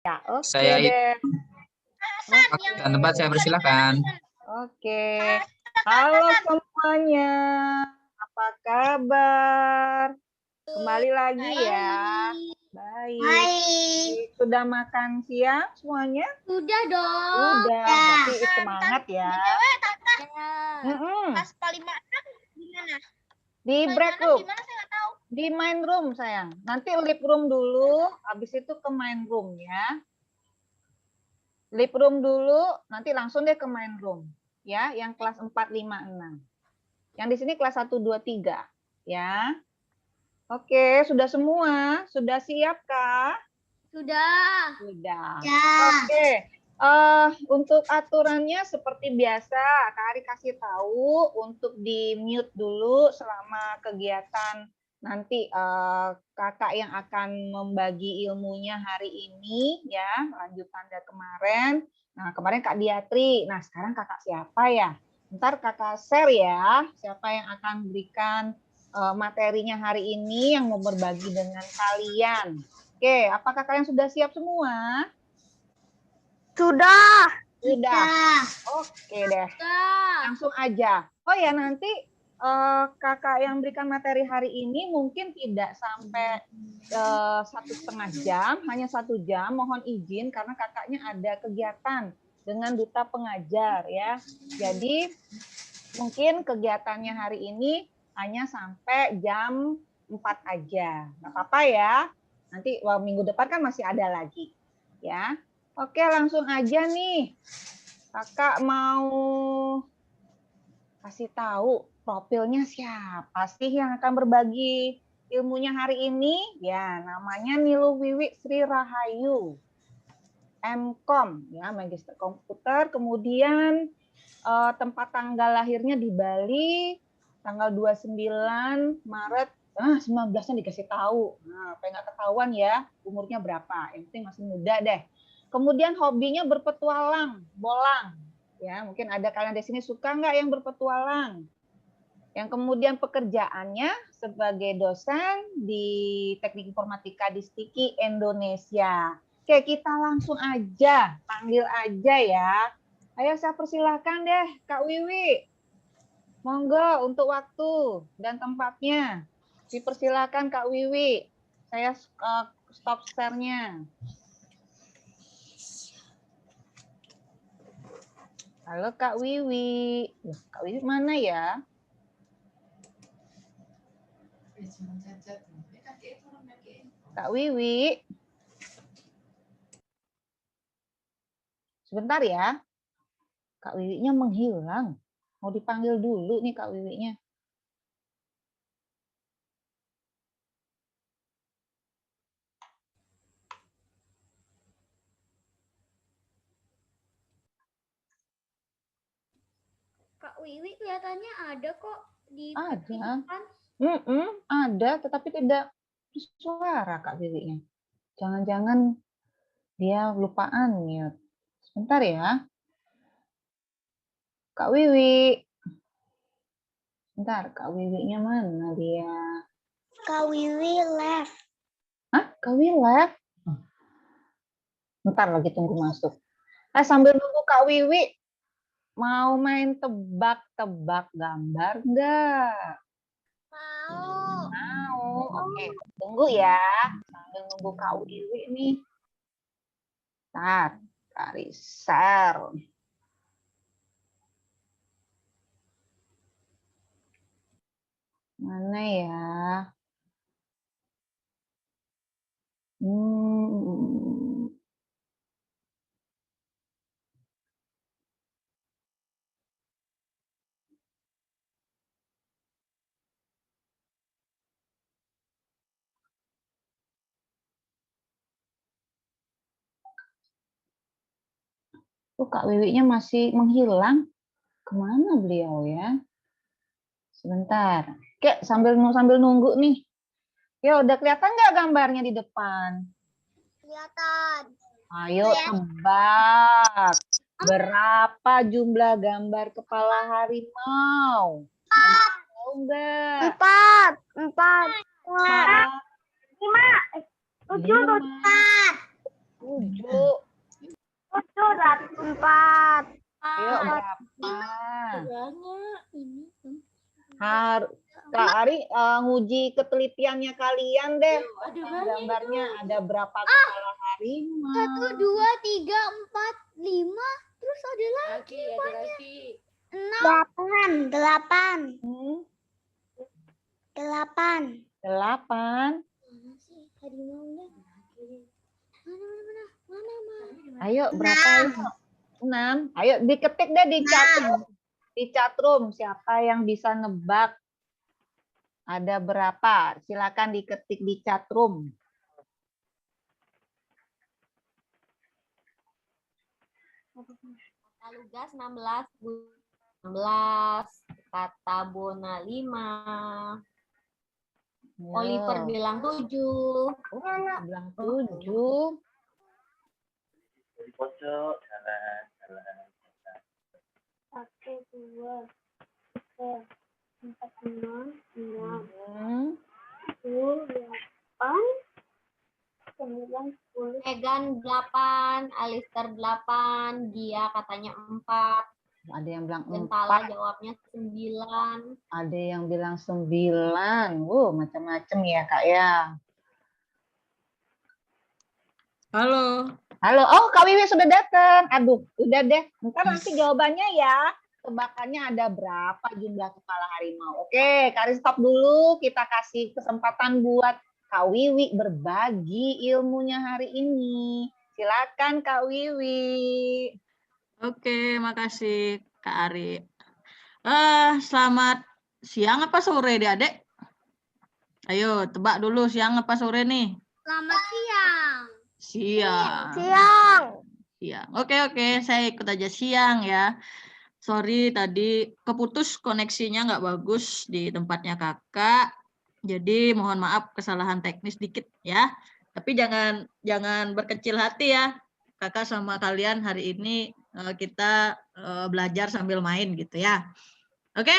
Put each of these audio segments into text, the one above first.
Ya, oke Saya deh. waktu dan tempat saya persilahkan. Oke. Halo semuanya. Apa kabar? Kembali lagi ya. Baik. Hai. Sudah makan siang semuanya? Sudah dong. Udah. Berarti semangat ya. Pas paling mana di mana? Di break room. Di mana saya nggak tahu. Di main room sayang. Nanti lip room dulu, habis itu ke main room ya. Lip room dulu, nanti langsung deh ke main room. Ya, yang kelas 4, 5, 6. Yang di sini kelas 1, 2, 3. Ya. Oke, sudah semua? Sudah siap kah? Sudah. Sudah. Ya. Oke. Untuk aturannya seperti biasa, Kak Ari kasih tahu untuk di mute dulu selama kegiatan nanti kakak yang akan membagi ilmunya hari ini ya, lanjutan dari kemarin. Nah, kemarin Kak Diatri. Nah, sekarang kakak siapa ya? Ntar kakak share ya, siapa yang akan berikan materinya hari ini yang mau berbagi dengan kalian. Oke, apakah kalian sudah siap semua? Sudah. Sudah. Oke deh. Langsung aja. Oh ya, nanti kakak yang berikan materi hari ini mungkin tidak sampai 1,5 jam, hanya 1 jam. Mohon izin karena kakaknya ada kegiatan dengan duta pengajar ya. Jadi mungkin kegiatannya hari ini hanya sampai jam 4 aja. Nggak apa-apa ya. Nanti minggu depan kan masih ada lagi. Ya. Oke, langsung aja nih. Kakak mau kasih tahu profilnya siapa sih yang akan berbagi ilmunya hari ini? Ya, namanya Nilu Wiwi Sri Rahayu. MKom, ya, Magister Komputer. Kemudian tempat tanggal lahirnya di Bali, tanggal 29 Maret. 19-nya dikasih tahu. Nah, pengen nggak ketahuan ya, umurnya berapa. Yang penting masih muda deh. Kemudian hobinya berpetualang, bolang. Ya, mungkin ada kalian di sini suka nggak yang berpetualang? Yang kemudian pekerjaannya sebagai dosen di Teknik Informatika di Stiki Indonesia. Oke, kita langsung aja, panggil aja ya. Ayo saya persilahkan deh, Kak Wiwi. Monggo untuk waktu dan tempatnya. Dipersilakan Kak Wiwi. Saya stop share-nya. Halo Kak Wiwi. Kak Wiwi mana ya? Kak Wiwi. Sebentar ya. Kak Wiwinya menghilang. Mau dipanggil dulu nih Kak Wiwinya. Kak Wiwi kelihatannya ada kok di Ada. depan. Ada, tetapi tidak suara Kak Wiwinya. Jangan-jangan dia lupa unmute. Sebentar ya. Kak Wiwi. Bentar, Kak Wiwinya mana dia? Kak Wiwi left. Hah? Kak Wiwi left? Bentar lagi tunggu masuk. Sambil nunggu Kak Wiwi, mau main tebak-tebak gambar enggak? Mau. Mau. Oke, tunggu ya. Sambil nunggu Kak Wiwi nih. Ntar, Kak share. Mana ya? Kak Wiwinya masih menghilang. Kemana beliau ya? Sebentar. Oke, sambil nunggu nih. Ya, udah kelihatan nggak gambarnya di depan? Kelihatan. Ayo tebak. Berapa jumlah gambar kepala harimau? Tahu nggak? 4. 5. 7. 4. 7. 4. Ayo berapa? Ini Kak Ari nguji ketelitiannya kalian deh. Gambarnya ada berapa kepala harimau? 1, 2, 3, 4, 5. Terus ada lagi. 6. 8. Hmm, 8. 8. Mana sih harimaunya? Mana? Ayo berapa? Ayo? 6. Ayo diketik deh di chatroom. Di chatroom siapa yang bisa nebak? Ada berapa? Silakan diketik di chatroom. Kata Lugas 16, kata Bona 5, Oliver bilang 7. Bilang 7. Oke, 2, 3, 4, 5, 6, Hmm. 7, 8, 9, 10. Megan 8, Alistair 8, Gia katanya 4, Ada yang bilang Gentala 4. jawabnya 9. Ada yang bilang 9. Macam-macam ya Kak ya. Halo. Halo, oh Kak Wiwi sudah datang. Aduh, udah deh. Ntar nanti jawabannya ya. Tebakannya ada berapa jumlah kepala harimau. Oke, Kak Ari stop dulu. Kita kasih kesempatan buat Kak Wiwi berbagi ilmunya hari ini. Silakan Kak Wiwi. Oke, makasih Kak Ari. Selamat siang apa sore deh, Adek? Ayo, tebak dulu siang apa sore nih? Selamat siang. Siang. Siang. Siang. Oke, saya ikut aja siang ya. Sorry tadi keputus koneksinya nggak bagus di tempatnya kakak. Jadi mohon maaf kesalahan teknis dikit ya. Tapi jangan berkecil hati ya. Kakak sama kalian hari ini kita belajar sambil main gitu ya. Oke?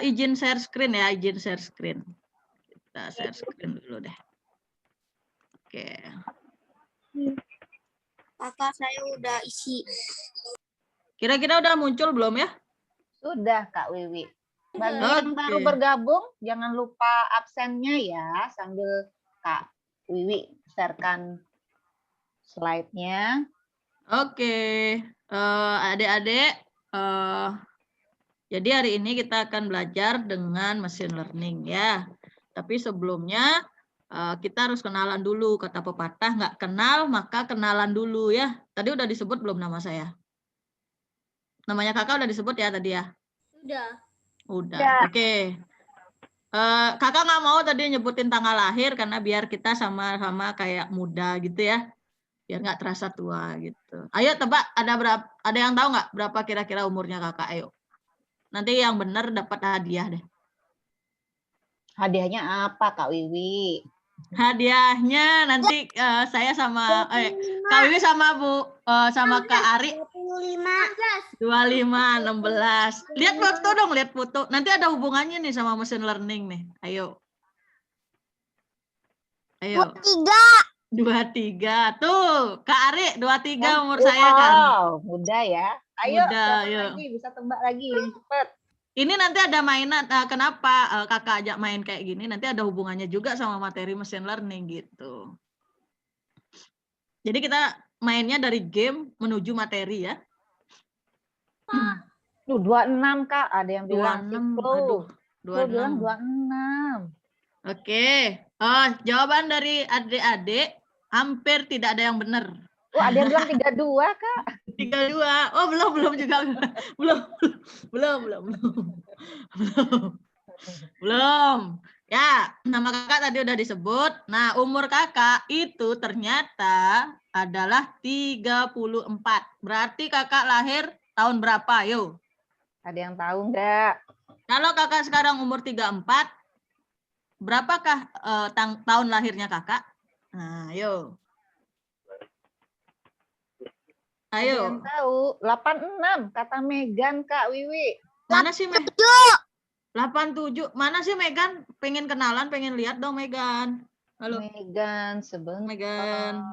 Izin share screen ya, izin share screen. Kita share screen dulu deh. Oke. Kakak saya udah isi. Kira-kira udah muncul belum ya? Sudah Kak Wiwi. Bagi yang baru Oke. bergabung, jangan lupa absennya ya sambil Kak Wiwi sharekan slide-nya. Oke, adik-adik, jadi hari ini kita akan belajar dengan machine learning ya. Tapi sebelumnya kita harus kenalan dulu. Kata pepatah, nggak kenal maka kenalan dulu ya. Tadi udah disebut belum nama saya? Namanya kakak udah disebut ya tadi ya? Sudah. Udah, oke. Kakak nggak mau tadi nyebutin tanggal lahir karena biar kita sama-sama kayak muda gitu ya. Biar nggak terasa tua gitu. Ayo tebak, ada yang tahu nggak berapa kira-kira umurnya kakak? Ayo. Nanti yang benar dapat hadiah deh. Hadiahnya apa Kak Wiwi? Hadiahnya nanti saya sama Kak Wiwi sama sama Kak Ari 25. 25, 16. Lihat foto dong, lihat foto. Nanti ada hubungannya nih sama machine learning nih. Ayo. Ayo. 23. Tuh, Kak Ari 23 umur saya kan. Wow, mudah ya. Ayo, Mudah, siapa ayo. lagi bisa tebak lagi yang cepet. Ini nanti ada mainan. Kenapa kakak ajak main kayak gini? Nanti ada hubungannya juga sama materi machine learning gitu. Jadi kita mainnya dari game menuju materi ya. 26 Kak, ada yang bilang 26. 10. Aduh, Lo bilang 26. 26. Oke. Jawaban dari adik-adik hampir tidak ada yang benar. Oh, ada yang bilang 32 Kak. 32. Oh, belum juga. Belum. Ya, nama kakak tadi udah disebut. Nah, umur kakak itu ternyata adalah 34. Berarti kakak lahir tahun berapa? Yuk. Ada yang tahu nggak? Kalau kakak sekarang umur 34, berapakah tahun lahirnya kakak? Nah, ayo. Ada yang Ayo. tahu? 86 kata Megan Kak Wiwi. Mana sih Megan? 87. Mana sih Megan? Pengen kenalan, pengen lihat dong Megan. Halo, Megan, sebentar. Megan.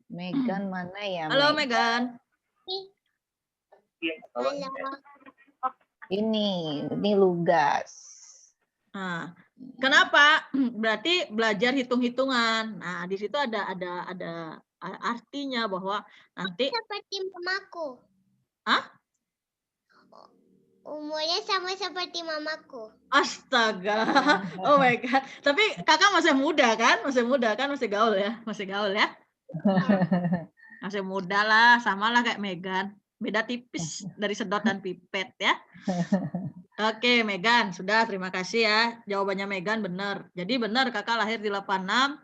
Megan mana ya? Halo, Megan? Megan. Ini Lugas. Nah, kenapa? Berarti belajar hitung-hitungan. Nah, di situ ada artinya bahwa nanti Seperti mamaku. Hah? Umurnya sama seperti mamaku. Astaga. Oh my God. Tapi kakak masih muda kan? Masih gaul ya? Masih muda lah, samalah kayak Megan. Beda tipis dari sedot dan pipet ya. Oke, Megan, sudah, terima kasih ya. Jawabannya Megan benar. Jadi benar kakak lahir di 86.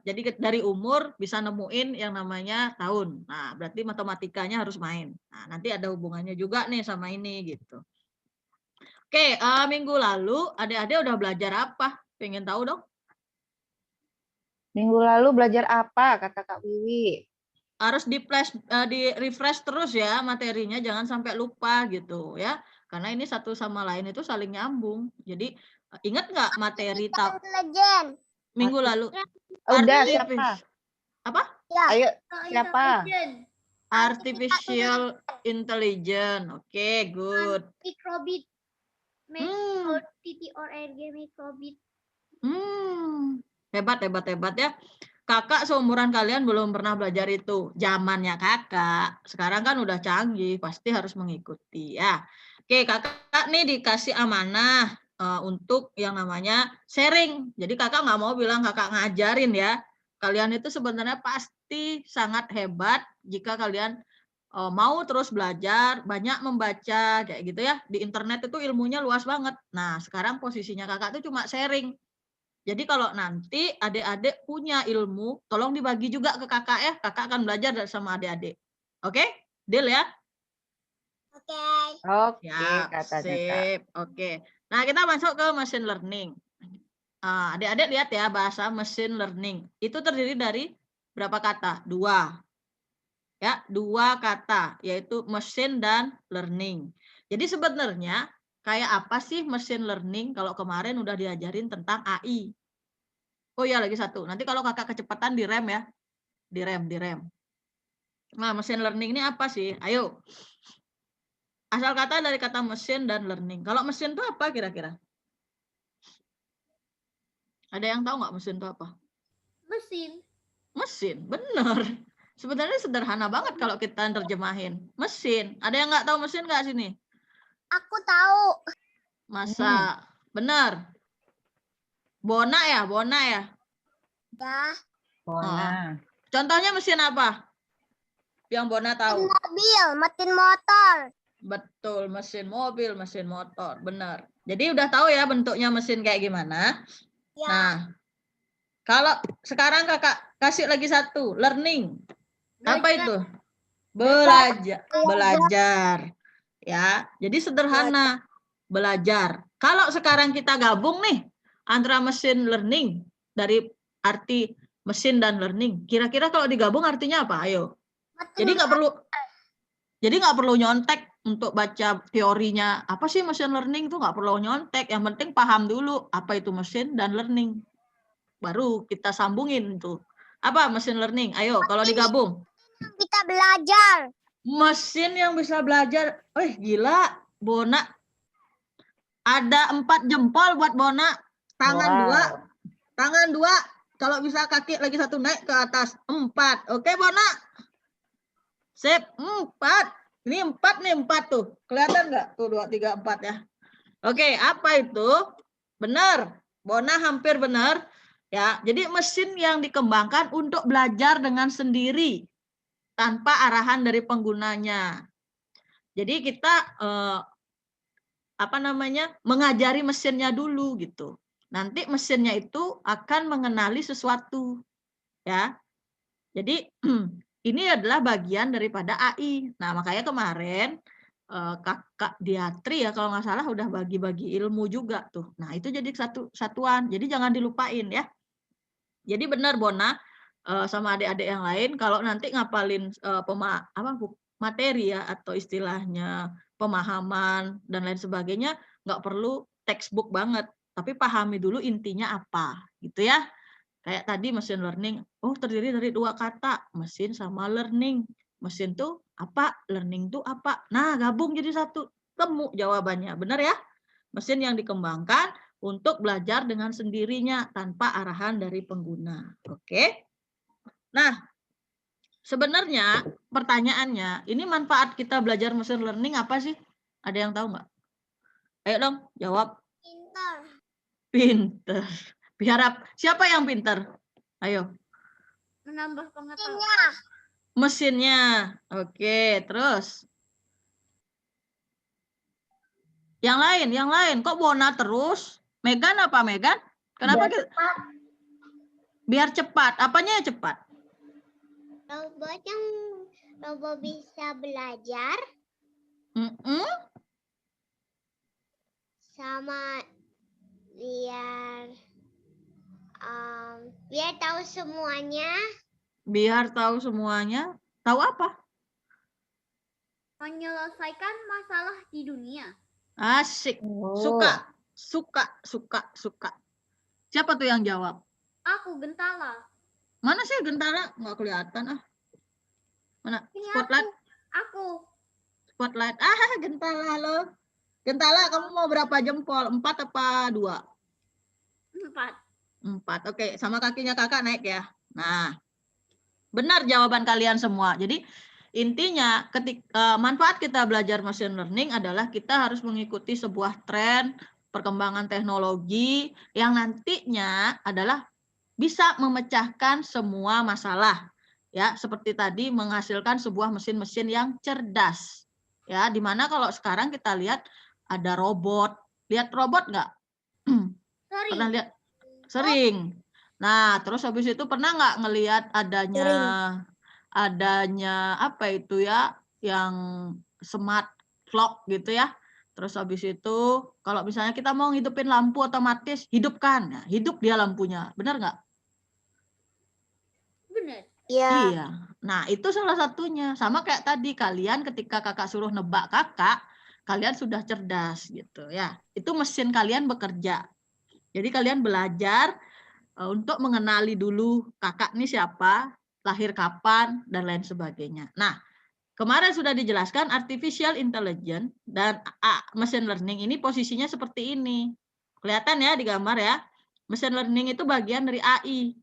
Jadi dari umur bisa nemuin yang namanya tahun. Nah, berarti matematikanya harus main. Nah, nanti ada hubungannya juga nih sama ini gitu. Oke, minggu lalu adik-adik udah belajar apa? Pengen tahu dong? Minggu lalu belajar apa, kata Kak Wiwi? Harus di refresh terus ya materinya, jangan sampai lupa gitu ya. Karena ini satu sama lain itu saling nyambung. Jadi ingat nggak materi minggu lalu? Udah, siapa? Apa? Ya. Ayo, siapa? Artificial Intelligence. Oke, good. Microbit. TTORG microbit. Hebat ya. Kakak seumuran kalian belum pernah belajar itu. Zamannya kakak. Sekarang kan udah canggih, pasti harus mengikuti ya. Oke, kakak nih dikasih amanah untuk yang namanya sharing. Jadi kakak nggak mau bilang kakak ngajarin ya. Kalian itu sebenarnya pasti sangat hebat jika kalian mau terus belajar, banyak membaca kayak gitu ya. Di internet itu ilmunya luas banget. Nah, sekarang posisinya kakak itu cuma sharing. Jadi kalau nanti adik-adik punya ilmu, tolong dibagi juga ke kakak ya. Kakak akan belajar sama adik-adik. Oke? Deal ya? Oke. Oke, kata Kakak. Sip. Oke. Nah, kita masuk ke machine learning. Adik-adik lihat ya, bahasa machine learning. Itu terdiri dari berapa kata? 2. Ya, 2 kata, yaitu machine dan learning. Jadi sebenarnya kayak apa sih machine learning kalau kemarin udah diajarin tentang AI? Oh iya, lagi satu. Nanti kalau kakak kecepatan direm ya. Direm. Nah, machine learning ini apa sih? Ayo. Asal kata dari kata mesin dan learning. Kalau mesin itu apa kira-kira? Ada yang tahu nggak mesin itu apa? Mesin, benar. Sebenarnya sederhana banget kalau kita terjemahin. Mesin. Ada yang nggak tahu mesin nggak sini? Aku tahu. Masa? Benar. Bona ya? Ya. Bona. Contohnya mesin apa? Yang Bona tahu. Mobil, mesin motor. Betul, mesin mobil, mesin motor. Benar. Jadi udah tahu ya bentuknya mesin kayak gimana? Ya. Nah, kalau sekarang kakak kasih lagi satu, learning. Apa itu? Belajar. Ya, jadi sederhana. Belajar. Kalau sekarang kita gabung nih antara mesin learning dari arti mesin dan learning, kira-kira kalau digabung artinya apa? Ayo. Jadi nggak perlu nyontek untuk baca teorinya. Apa sih machine learning itu nggak perlu nyontek. Yang penting paham dulu apa itu mesin dan learning. Baru kita sambungin tuh. Apa machine learning? Ayo, kalau digabung. Kita belajar. Mesin yang bisa belajar. Gila, Bona. Ada 4 jempol buat Bona. Tangan 2. Tangan 2. Kalau bisa kaki lagi 1 naik ke atas. 4. Oke, Bona? Sip, 4. Ini 4 nih, 4 tuh. Kelihatan nggak? Tuh, 2, 3, 4 ya. Oke, apa itu? Benar. Bona hampir benar. Ya, jadi mesin yang dikembangkan untuk belajar dengan sendiri tanpa arahan dari penggunanya. Jadi kita mengajari mesinnya dulu gitu. Nanti mesinnya itu akan mengenali sesuatu, ya. Jadi ini adalah bagian daripada AI. Nah, makanya kemarin kakak Diatri ya kalau nggak salah udah bagi-bagi ilmu juga tuh. Nah, itu jadi satu satuan. Jadi jangan dilupain ya. Jadi benar Bona sama adik-adik yang lain kalau nanti ngapalin materi ya atau istilahnya pemahaman dan lain sebagainya nggak perlu textbook banget, tapi pahami dulu intinya apa, gitu ya. Kayak tadi mesin learning, oh terdiri dari 2 kata, mesin sama learning. Mesin tuh apa, learning tuh apa. Nah, gabung jadi satu, temu jawabannya, benar ya? Mesin yang dikembangkan untuk belajar dengan sendirinya tanpa arahan dari pengguna. Oke. Nah, sebenarnya pertanyaannya, ini manfaat kita belajar mesin learning apa sih? Ada yang tahu nggak? Ayo dong, jawab. Pintar. Pinter. Siapa yang pinter? Ayo. Menambah pengetahuan. Pintar. Mesinnya. Oke, terus. Yang lain. Kok Bona terus? Megan apa Megan? Kenapa Biar kita? Biar cepat. Apanya yang cepat? Robot bisa belajar sama biar tahu semuanya. Biar tahu semuanya. Tahu apa? Menyelesaikan masalah di dunia. Asik. Suka. Siapa tuh yang jawab? Aku Gentala. Mana sih Gentala? Nggak kelihatan ah. Mana? Ini Spotlight. Aku. Spotlight. Ah, Gentala halo. Gentala, kamu mau berapa jempol? 4 apa 2? 4. Oke, sama kakinya kakak naik ya. Nah, benar jawaban kalian semua. Jadi intinya manfaat kita belajar machine learning adalah kita harus mengikuti sebuah tren perkembangan teknologi yang nantinya adalah bisa memecahkan semua masalah. Ya, seperti tadi menghasilkan sebuah mesin-mesin yang cerdas. Ya, dimana kalau sekarang kita lihat ada robot. Lihat robot nggak? Sorry. Pernah lihat? Sering. Nah, terus habis itu pernah nggak ngelihat adanya apa itu ya, yang smart clock gitu ya. Terus habis itu kalau misalnya kita mau hidupin lampu otomatis, hidupkan. Nah, hidup dia lampunya. Benar nggak? Benar. Iya. Nah, itu salah satunya. Sama kayak tadi kalian ketika kakak suruh nebak kakak, kalian sudah cerdas gitu ya. Itu mesin kalian bekerja. Jadi kalian belajar untuk mengenali dulu kakak ini siapa, lahir kapan, dan lain sebagainya. Nah, kemarin sudah dijelaskan artificial intelligence dan machine learning ini posisinya seperti ini. Kelihatan ya di gambar ya. Machine learning itu bagian dari AI.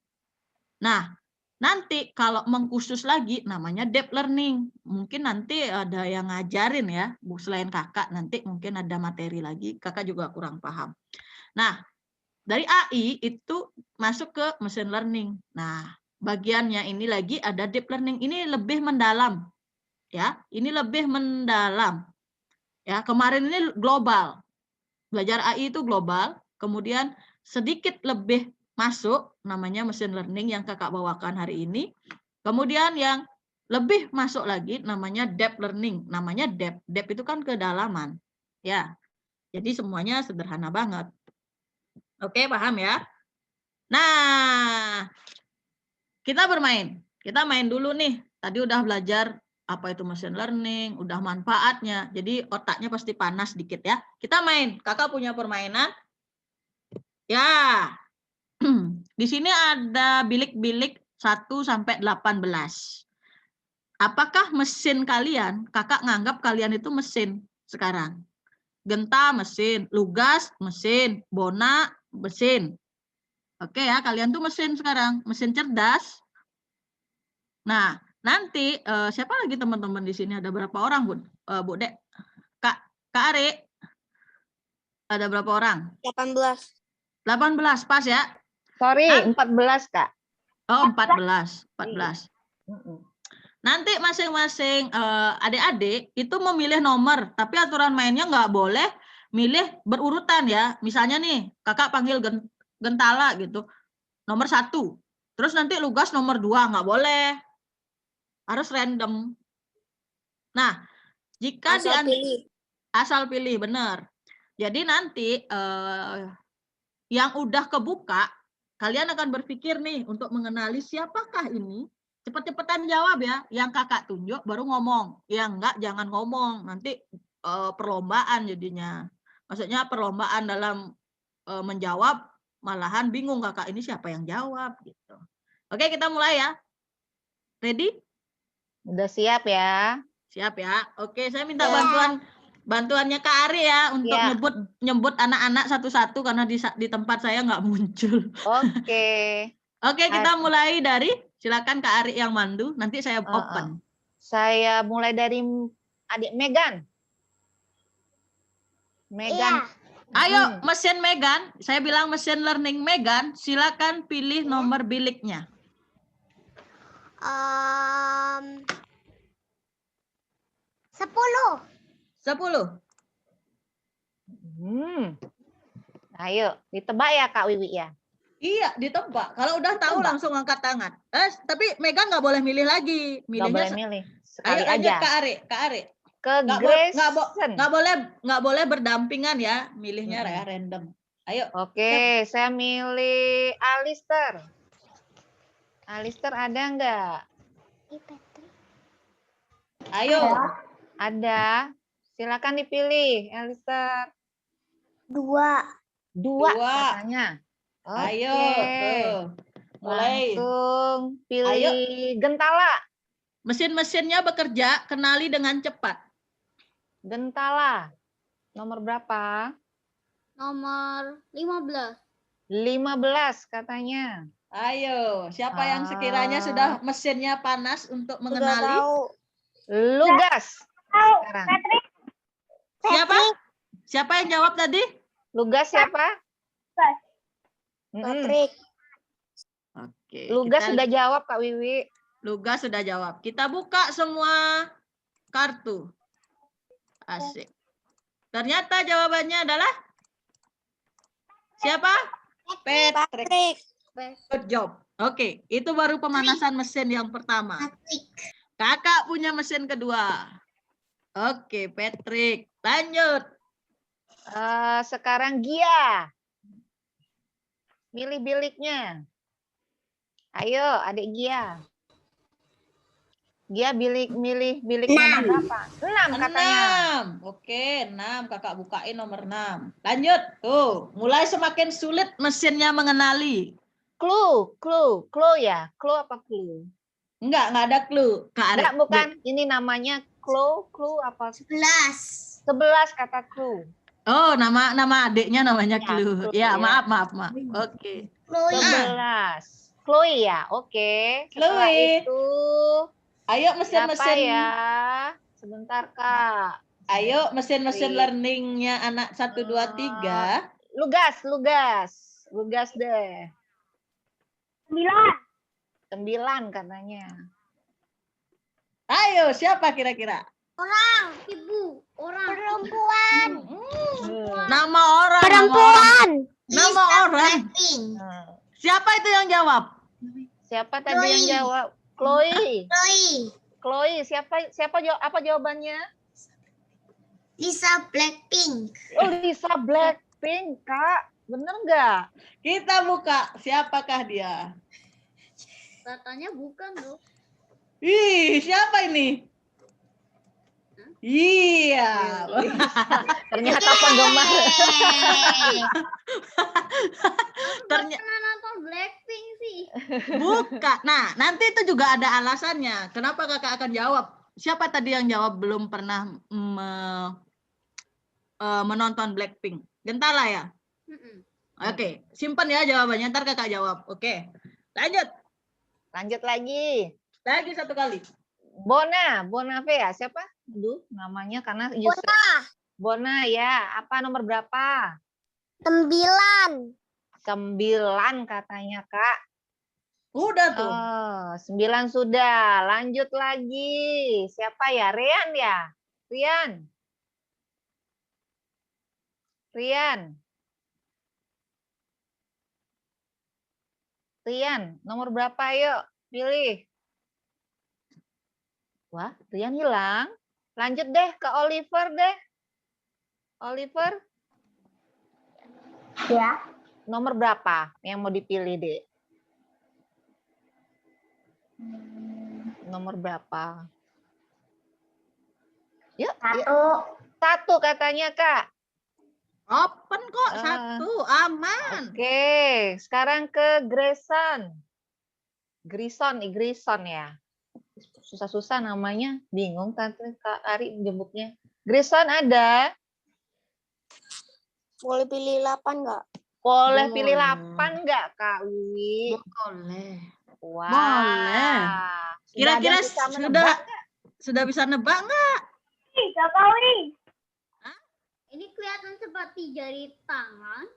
Nah, nanti kalau mengkhusus lagi namanya deep learning. Mungkin nanti ada yang ngajarin ya, selain kakak nanti mungkin ada materi lagi, kakak juga kurang paham. Nah, dari AI itu masuk ke machine learning. Nah, bagiannya ini lagi ada deep learning. Ini lebih mendalam. Ya, ini lebih mendalam. Ya, kemarin ini global. Belajar AI itu global, kemudian sedikit lebih masuk namanya machine learning yang kakak bawakan hari ini. Kemudian yang lebih masuk lagi namanya deep learning. Namanya depth. Depth itu kan kedalaman. Ya. Jadi semuanya sederhana banget. Oke, paham ya? Nah, kita bermain. Kita main dulu nih. Tadi udah belajar apa itu machine learning, udah manfaatnya. Jadi otaknya pasti panas dikit ya. Kita main. Kakak punya permainan. Ya. Di sini ada bilik-bilik 1 sampai 18. Apakah mesin kalian, kakak nganggap kalian itu mesin sekarang? Genta mesin, Lugas mesin, Bona mesin. Oke ya, kalian tuh mesin sekarang, mesin cerdas. Nah, nanti siapa lagi teman-teman di sini? Ada berapa orang, Bu Dek? Kak Ari? Ada berapa orang? 18. 18, pas ya? Sorry, 14 Kak. Oh, 14. Nanti masing-masing adik-adik itu memilih nomor, tapi aturan mainnya nggak boleh milih berurutan ya. Misalnya nih, kakak panggil Gentala gitu, nomor 1. Terus nanti Lugas nomor 2, nggak boleh. Harus random. Nah, jika asal pilih, benar. Jadi nanti yang udah kebuka, kalian akan berpikir nih untuk mengenali siapakah ini. Cepet-cepetan jawab ya. Yang kakak tunjuk baru ngomong. Yang enggak jangan ngomong. Nanti perlombaan jadinya. Maksudnya perlombaan dalam menjawab, malahan bingung kakak ini siapa yang jawab gitu. Oke, kita mulai ya. Ready? Udah siap ya? Siap ya. Oke, saya minta Ya. bantuannya Kak Ari ya untuk Ya. nyebut anak-anak satu-satu karena di tempat saya nggak muncul. Oke. Oke, kita mulai dari silakan Kak Ari yang mandu, nanti saya open. Saya mulai dari adik Megan. Megan. Ayo, mesin Megan. Saya bilang mesin learning Megan. Silakan pilih nomor biliknya. 10. 10. Ayo, ditebak ya Kak Wiwi ya? Iya, ditebak. Kalau udah tahu langsung angkat tangan. Tapi Megan nggak boleh milih lagi. Nggak boleh Milihnya milih. Sekali ayo lanjut aja. Kak Ari. Kak Ari. Ke Nggak Grayson. boleh berdampingan ya. Milihnya random. Ayo. Oke, saya milih Alistair. Alistair ada nggak? Ayo. Ada. Silakan dipilih, Alistair. 2. 2 katanya. Ayo. Oke. Mulai. Langsung pilih Gentala. Mesin-mesinnya bekerja, kenali dengan cepat. Gentala. Nomor berapa? Nomor 15. 15 katanya. Ayo, siapa yang sekiranya sudah mesinnya panas untuk mengenali? Lugas. Sekarang. Siapa? Siapa yang jawab tadi? Lugas siapa? Patrick. Oke. Lugas sudah jawab Kak Wiwi. Lugas sudah jawab. Kita buka semua kartu. Asik. Ternyata jawabannya adalah siapa? Patrick. Good job. Oke, itu baru pemanasan mesin yang pertama. Kakak punya mesin kedua. Oke, Patrick. Lanjut. Sekarang Gia. Milih biliknya. Ayo, adik Gia. Gia milih bilik nomor berapa? 6 katanya. 6. Oke, 6. Kakak bukain nomor 6. Lanjut. Tuh, mulai semakin sulit mesinnya mengenali. Clue ya? Clue apa clue? Enggak ada clue. Enggak, bukan. Ini namanya clue apa? 11. 11 kata clue. Oh, nama adiknya namanya Ya, Clue. Clue, Ya, ya. maaf. Oke. 11. Chloe ya, oke. Setelah Chloe. itu Ayo siapa mesin-mesin. ya? Sebentar Kak. Ayo mesin-mesin learningnya anak 1, 2, 3. Lugas deh. 9 katanya. Ayo, siapa kira-kira? Ibu. Orang. Perempuan. Nama orang. Nama orang. Siapa itu yang jawab? Siapa tadi yang jawab? Chloe. Apa jawabannya? Lisa Blackpink. Oh, Lisa Blackpink, Kak. Bener nggak? Kita buka. Siapakah dia? Katanya bukan loh. Ih, siapa ini? Iya. Ternyata penggemar. Ternyata Pernah nonton Blackpink sih. buka. Nah, nanti itu juga ada alasannya. Kenapa kakak akan jawab? Siapa tadi yang jawab belum pernah menonton Blackpink? Gentala ya? Oke, simpan ya jawabannya. Ntar kakak jawab. Oke, lanjut. Lanjut lagi. Lagi satu kali. Bonavea. Siapa? Aduh, namanya karena Bona ya. Apa nomor berapa? 9. 9 katanya, Kak. Udah tuh. 9 sudah. Lanjut lagi. Siapa ya? Rian ya? Rian, nomor berapa? Yuk, pilih. Wah, Rian hilang. Lanjut deh ke Oliver deh. Oliver? Ya. Nomor berapa yang mau dipilih, Dek? Nomor berapa? Yuk, 1. 1 katanya, Kak. Open kok, Ah. satu, aman. Oke, sekarang ke Grayson. Grayson ya. Susah-susah namanya, bingung Tante Kak Ari jemputnya. Grayson ada? Boleh pilih 8 nggak? Boleh pilih Boleh. 8 nggak Kak Wiwi? Boleh. Wah. Boleh. Sudah ada Kira-kira yang bisa menebak nggak? sudah bisa nebak nggak? Ini kelihatan seperti jari tangan.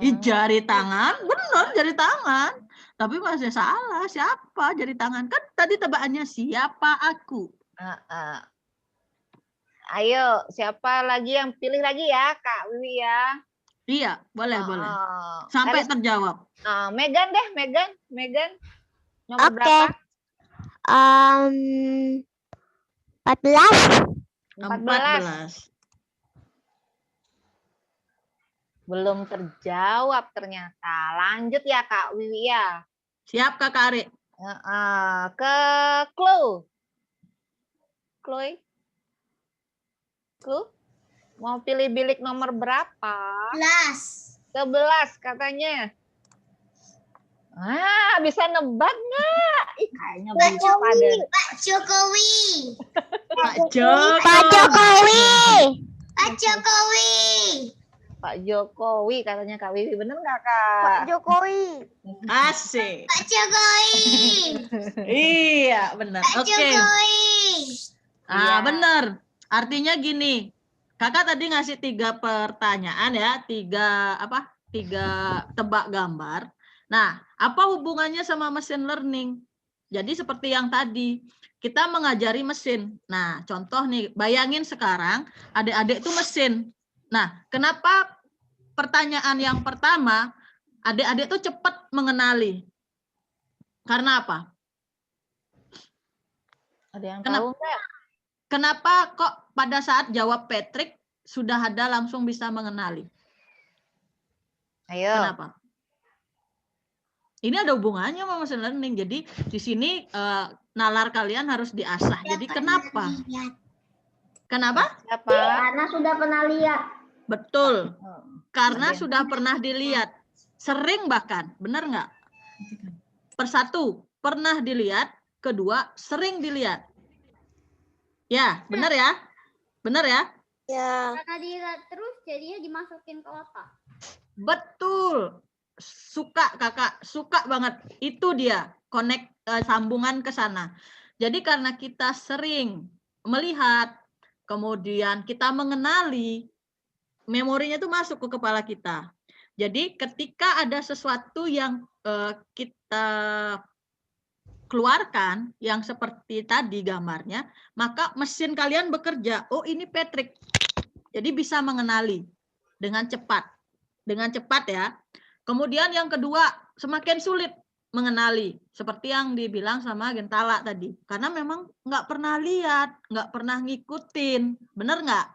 Ih, jari tangan, benar jari tangan. Tapi masih salah, siapa jari tangan? Kan tadi tebakannya siapa aku. Ayo, siapa lagi yang pilih lagi ya Kak Wiwi ya? Iya, boleh, boleh. Oh, Sampai harus- terjawab. Megan deh, Megan. Nomor Oke. berapa? 14. 14. Belum terjawab ternyata. Lanjut ya Kak Wiwi ya. Siap Kakak Ari? Ke Chloe. Chloe? Mau pilih bilik nomor berapa? 11 katanya. Bisa nebak nggak? Ih, kayaknya Pak bisa pada. Pak Jokowi. Pak Joko. Pak Jokowi. Pak Jokowi. Pak Jokowi katanya Kak Wiwi. Bener nggak Kak? Jokowi. Asik. Pak Jokowi. Iya, benar. Pak Oke. Jokowi. Iya. Benar. Artinya gini. Kakak tadi ngasih 3 pertanyaan ya, 3 tebak gambar. Nah, apa hubungannya sama mesin learning? Jadi seperti yang tadi, kita mengajari mesin. Nah, contoh nih, bayangin sekarang adik-adik itu mesin. Nah, kenapa pertanyaan yang pertama, adik-adik itu cepat mengenali? Karena apa? Ada yang Kenapa? tahu nggak? Kenapa kok pada saat jawab Patrick sudah ada langsung bisa mengenali? Ayo. Kenapa? Ini ada hubungannya sama machine learning. Jadi di sini nalar kalian harus diasah. Jadi kenapa? Kenapa? Siapa? Karena sudah pernah lihat. Betul. Karena Ada yang- sudah pernah dilihat. Sering bahkan. Benar nggak? Persatu, pernah dilihat. Kedua, sering dilihat. Ya, benar ya? Benar ya? Ya. Karena dilihat terus jadinya dimasukin ke otak. Betul. Suka kakak, suka banget. Itu dia, sambungan ke sana. Jadi karena kita sering melihat, kemudian kita mengenali, memorinya itu masuk ke kepala kita. Jadi ketika ada sesuatu yang kita keluarkan, yang seperti tadi gambarnya, maka mesin kalian bekerja. Oh, ini Patrick. Jadi bisa mengenali dengan cepat. Dengan cepat ya. Kemudian yang kedua, semakin sulit mengenali. Seperti yang dibilang sama Gentala tadi. Karena memang nggak pernah lihat, nggak pernah ngikutin. Bener nggak?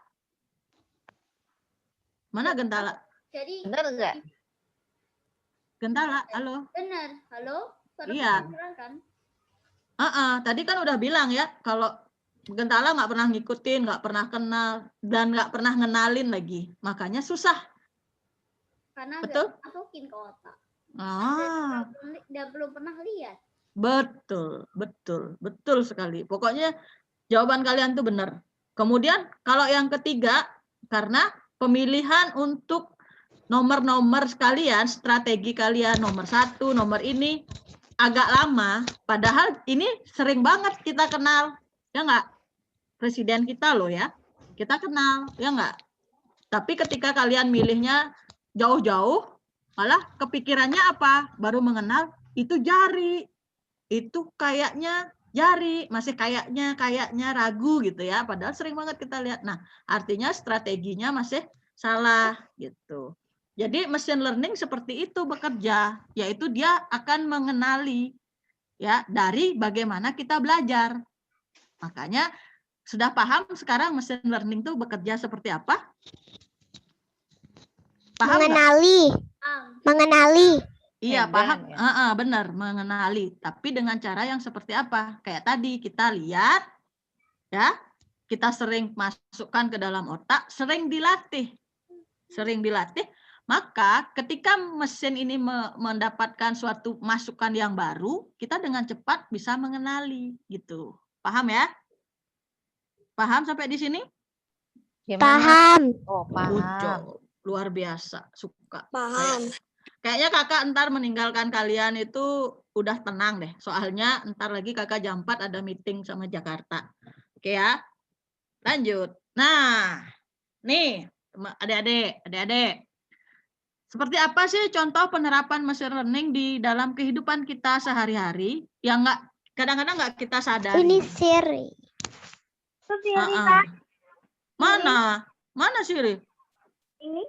Mana Gentala? Jadi Bener nggak? Gentala, halo? benar. Halo? Suara Iya. kedengeran kan? Tadi kan udah bilang ya, kalau Gentala nggak pernah ngikutin, nggak pernah kenal, dan nggak pernah ngenalin lagi. Makanya susah. Karena Betul? nggak masukin ke otak. Ah. Dia belum pernah lihat. Betul sekali. Pokoknya jawaban kalian tuh benar. Kemudian kalau yang ketiga, karena pemilihan untuk nomor-nomor sekalian, strategi kalian, nomor 1, nomor ini agak lama. Padahal ini sering banget kita kenal. Ya nggak? Presiden kita loh ya. Kita kenal, ya nggak? Tapi ketika kalian milihnya jauh-jauh, malah kepikirannya apa? Baru mengenal itu jari. Itu kayaknya jari, masih kayaknya ragu gitu ya. Padahal sering banget kita lihat. Nah, artinya strateginya masih salah gitu. Jadi machine learning seperti itu bekerja, yaitu dia akan mengenali ya dari bagaimana kita belajar. Makanya sudah paham sekarang machine learning itu bekerja seperti apa? Paham nggak? Mengenali. Iya, Megan, paham. ya. Benar, mengenali. Tapi dengan cara yang seperti apa? Kayak tadi kita lihat, ya, kita sering masukkan ke dalam otak, sering dilatih. sering dilatih, maka ketika mesin ini mendapatkan suatu masukan yang baru, kita dengan cepat bisa mengenali gitu. Paham ya? Paham sampai di sini? Gimana? Paham. Oh, Good paham. job. Luar biasa, suka. Paham. Kayaknya kakak ntar meninggalkan kalian itu udah tenang deh. Soalnya ntar lagi kakak jam 4 ada meeting sama Jakarta. Oke ya. Lanjut. Nah, nih adik-adik. Seperti apa sih contoh penerapan machine learning di dalam kehidupan kita sehari-hari yang kadang-kadang nggak kita sadari. Ini Siri. Mana Siri? Ini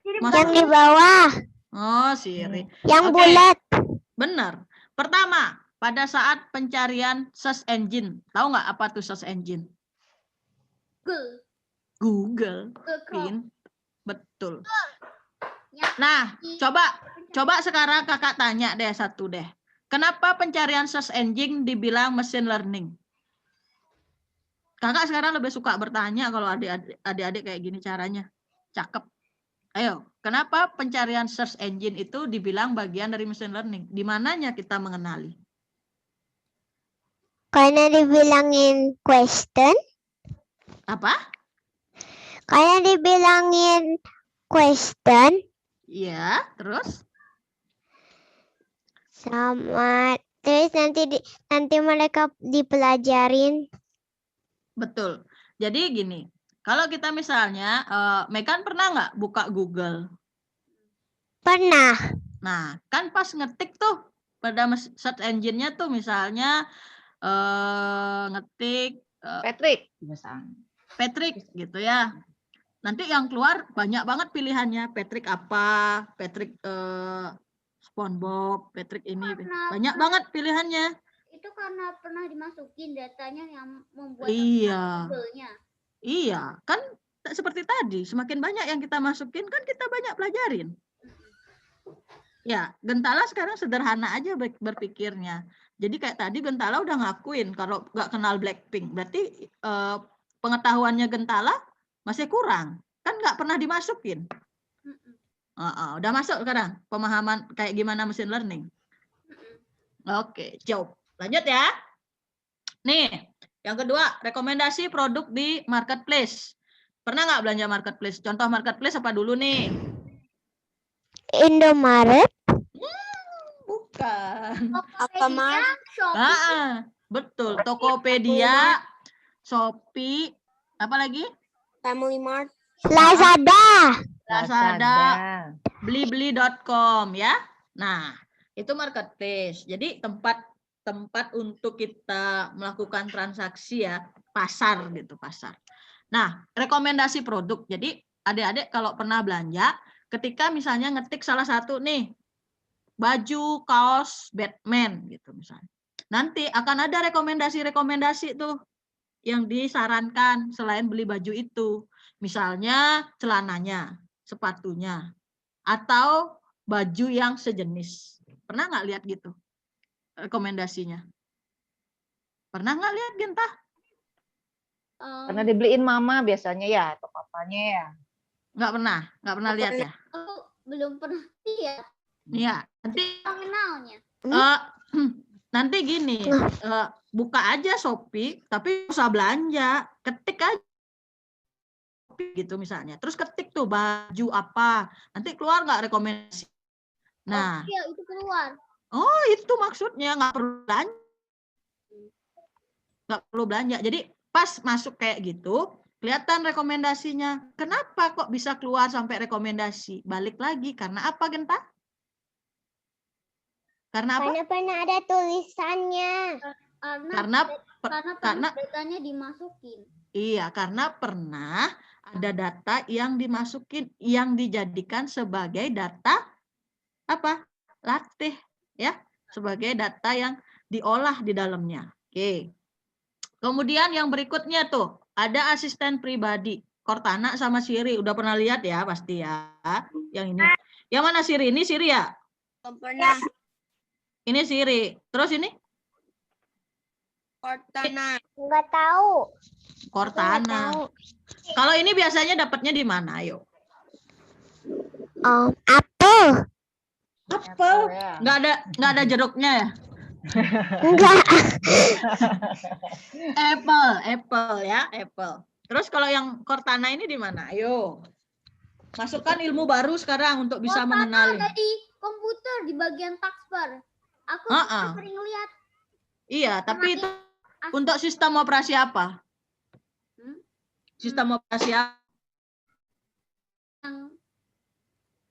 Yang di bawah. Oh, Siri. Yang Oke. bulat. Benar. Pertama, pada saat pencarian search engine. Tahu nggak apa tuh search engine? Google. Pin. Betul. Nah, coba sekarang kakak tanya deh satu deh. Kenapa pencarian search engine dibilang machine learning? Kakak sekarang lebih suka bertanya kalau adik-adik kayak gini caranya. Cakep. Ayo, kenapa pencarian search engine itu dibilang bagian dari machine learning? Di mananya kita mengenali? Karena dibilangin question. Apa? Karena dibilangin question. Iya, terus? Sama. Terus nanti mereka dipelajarin. Betul. Jadi gini, kalau kita misalnya, Megan pernah nggak buka Google? Pernah. Nah, kan pas ngetik tuh pada search engine-nya tuh misalnya ngetik Patrick, misalnya. Patrick gitu ya. Nanti yang keluar banyak banget pilihannya. Patrick apa? Patrick SpongeBob, Patrick ini. Banyak banget pilihannya. itu karena pernah dimasukin datanya yang membuat Iya. Google-nya. Iya, kan seperti tadi, semakin banyak yang kita masukin kan kita banyak pelajarin. Ya, Gentala sekarang sederhana aja berpikirnya. Jadi kayak tadi Gentala udah ngakuin kalau nggak kenal Blackpink, berarti pengetahuannya Gentala masih kurang, kan nggak pernah dimasukin. Udah masuk sekarang pemahaman kayak gimana machine learning. Oke, jawab. Lanjut ya. Nih, yang kedua, rekomendasi produk di marketplace. Pernah nggak belanja marketplace? Contoh marketplace apa dulu nih? Indomaret. Bukan. Tokopedia, Shopee, Betul. Tokopedia, Shopee, apa lagi? Family Mart. Lazada. Lazada, blibli.com ya. Nah, itu marketplace. Jadi tempat untuk kita melakukan transaksi ya, pasar gitu, pasar. Nah, rekomendasi produk. Jadi adik-adik kalau pernah belanja, ketika misalnya ngetik salah satu nih, baju, kaos, Batman gitu misalnya. Nanti akan ada rekomendasi tuh yang disarankan selain beli baju itu. Misalnya celananya, sepatunya, atau baju yang sejenis. Pernah nggak lihat gitu rekomendasinya? Pernah nggak lihat, Genta? Karena dibeliin mama biasanya ya, atau papanya ya. Nggak pernah lihat ya? belum pernah lihat Iya, nanti nominalnya. nanti gini, buka aja Shopee, tapi usah belanja, ketik aja gitu misalnya. Terus ketik tuh baju apa, nanti keluar nggak rekomendasi. Nah, Iya, itu keluar. oh itu maksudnya nggak perlu belanja. Jadi pas masuk kayak gitu, kelihatan rekomendasinya. Kenapa kok bisa keluar sampai rekomendasi? Balik lagi karena apa, Genta? Karena apa? Karena pernah ada tulisannya. Karena datanya dimasukin. Iya, karena pernah ada data yang dimasukin, yang dijadikan sebagai data apa? Latih, ya, sebagai data yang diolah di dalamnya. Oke. Kemudian yang berikutnya tuh ada asisten pribadi, Cortana sama Siri. Udah pernah lihat ya pasti ya. Yang ini. Yang mana Siri? Ini Siri ya? Pernah. Ini Siri. Terus ini? Cortana. Enggak tahu. Cortana. Kalau ini biasanya dapatnya di mana? Ayo. Apel. Apel. ya. Nggak ada jeruknya ya? Enggak. Apple ya, apple. Terus kalau yang Cortana ini di mana? Ayo. Masukkan ilmu baru sekarang untuk bisa mengenali. Ada di komputer di bagian taskbar. Aku sering lihat. Iya, tapi itu untuk sistem operasi apa? Sistem operasi apa?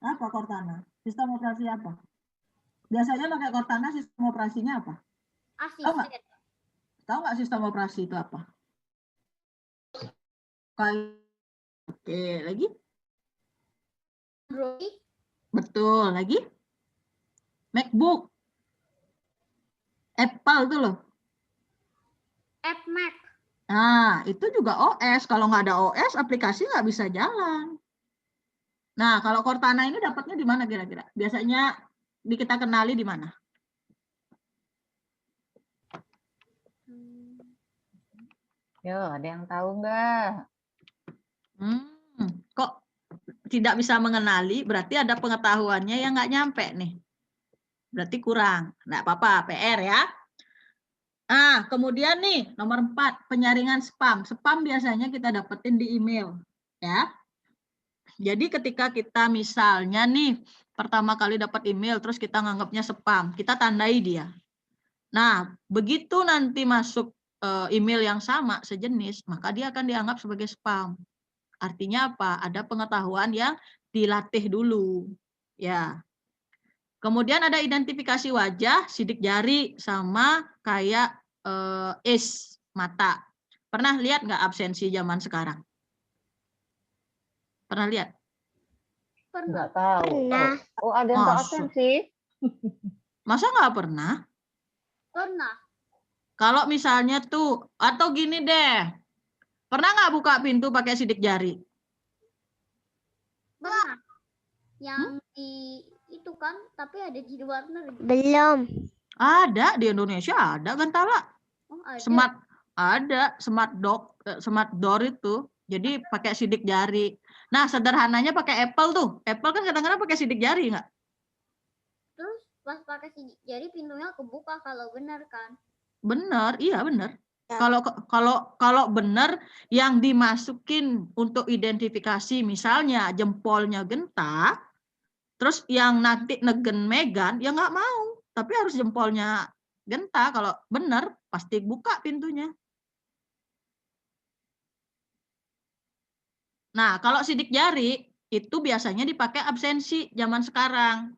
Apa Cortana? Sistem operasi apa? Biasanya pakai Cortana sistem operasinya apa? Tahu nggak sistem operasi itu apa? Oke, lagi? Android. Betul, lagi? MacBook. Apple tuh loh. App Mac. Nah, itu juga OS. Kalau nggak ada OS, aplikasi nggak bisa jalan. Nah, kalau Cortana ini dapatnya di mana kira-kira? Biasanya kita kenali di mana? Yo, ada yang tahu nggak? Kok tidak bisa mengenali? Berarti ada pengetahuannya yang nggak nyampe nih. Berarti kurang. Nggak apa-apa, PR ya. Nah, kemudian nih, nomor 4, penyaringan spam. Spam biasanya kita dapetin di email. Ya. Jadi ketika kita misalnya nih, pertama kali dapat email, terus kita nganggapnya spam, kita tandai dia. Nah, begitu nanti masuk email yang sama, sejenis, maka dia akan dianggap sebagai spam. Artinya apa? Ada pengetahuan yang dilatih dulu. Ya. Kemudian ada identifikasi wajah, sidik jari, sama kayak mata. Pernah lihat nggak absensi zaman sekarang? Pernah lihat? Nggak tahu. Pernah. Oh, ada yang tahu absensi? Masa nggak pernah? Pernah. Kalau misalnya tuh, atau gini deh, pernah nggak buka pintu pakai sidik jari? Pernah. Yang di itu kan, tapi ada di luar negeri. Belum. Ada, di Indonesia ada Gantala. Oh, ada. Smart door itu. Jadi pakai sidik jari. Nah, sederhananya pakai Apple tuh. Apple kan kadang-kadang pakai sidik jari nggak? Terus pas pakai sidik jari pintunya kebuka kalau benar kan? Benar, iya benar. Ya. Kalau benar yang dimasukin untuk identifikasi misalnya jempolnya Genta, terus yang nanti negen Megan ya nggak mau, tapi harus jempolnya Genta. Kalau benar pasti buka pintunya. Nah, kalau sidik jari itu biasanya dipakai absensi zaman sekarang.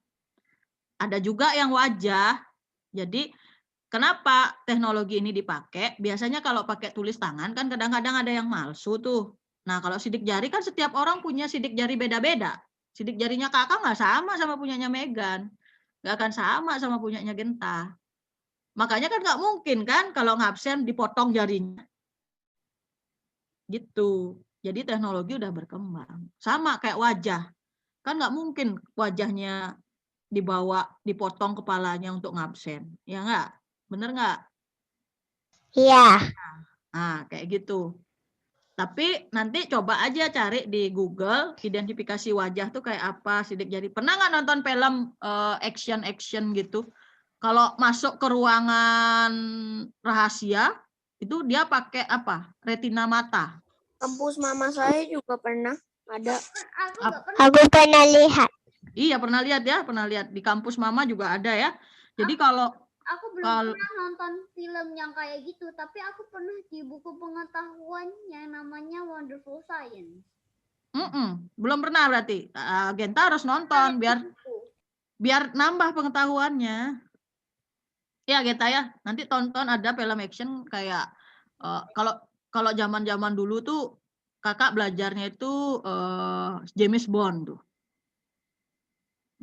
Ada juga yang wajah. Jadi kenapa teknologi ini dipakai? Biasanya kalau pakai tulis tangan kan kadang-kadang ada yang palsu tuh. Nah, kalau sidik jari kan setiap orang punya sidik jari beda-beda. Sidik jarinya kakak nggak sama punyanya Megan. Nggak akan sama punyanya Genta. Makanya kan nggak mungkin kan kalau ngabsen dipotong jarinya. Gitu. Jadi teknologi udah berkembang. Sama kayak wajah. Kan nggak mungkin wajahnya dibawa, dipotong kepalanya untuk ngabsen. Ya nggak? Bener nggak? Iya. Nah, kayak gitu. Tapi nanti coba aja cari di Google, identifikasi wajah tuh kayak apa, sidik jari. Pernah nggak nonton film action gitu? Kalau masuk ke ruangan rahasia, itu dia pakai apa? Retina mata. Kampus mama saya juga pernah ada. Aku nggak pernah. Aku pernah lihat. Iya, pernah lihat ya, pernah lihat. Di kampus mama juga ada ya. Jadi kalau Aku belum pernah nonton film yang kayak gitu, tapi aku pernah di buku pengetahuan yang namanya Wonderful Science. Belum pernah berarti. Genta harus nonton biar nambah pengetahuannya. Ya Genta ya, nanti tonton ada film action kayak kalau zaman-zaman dulu tuh kakak belajarnya itu James Bond tuh.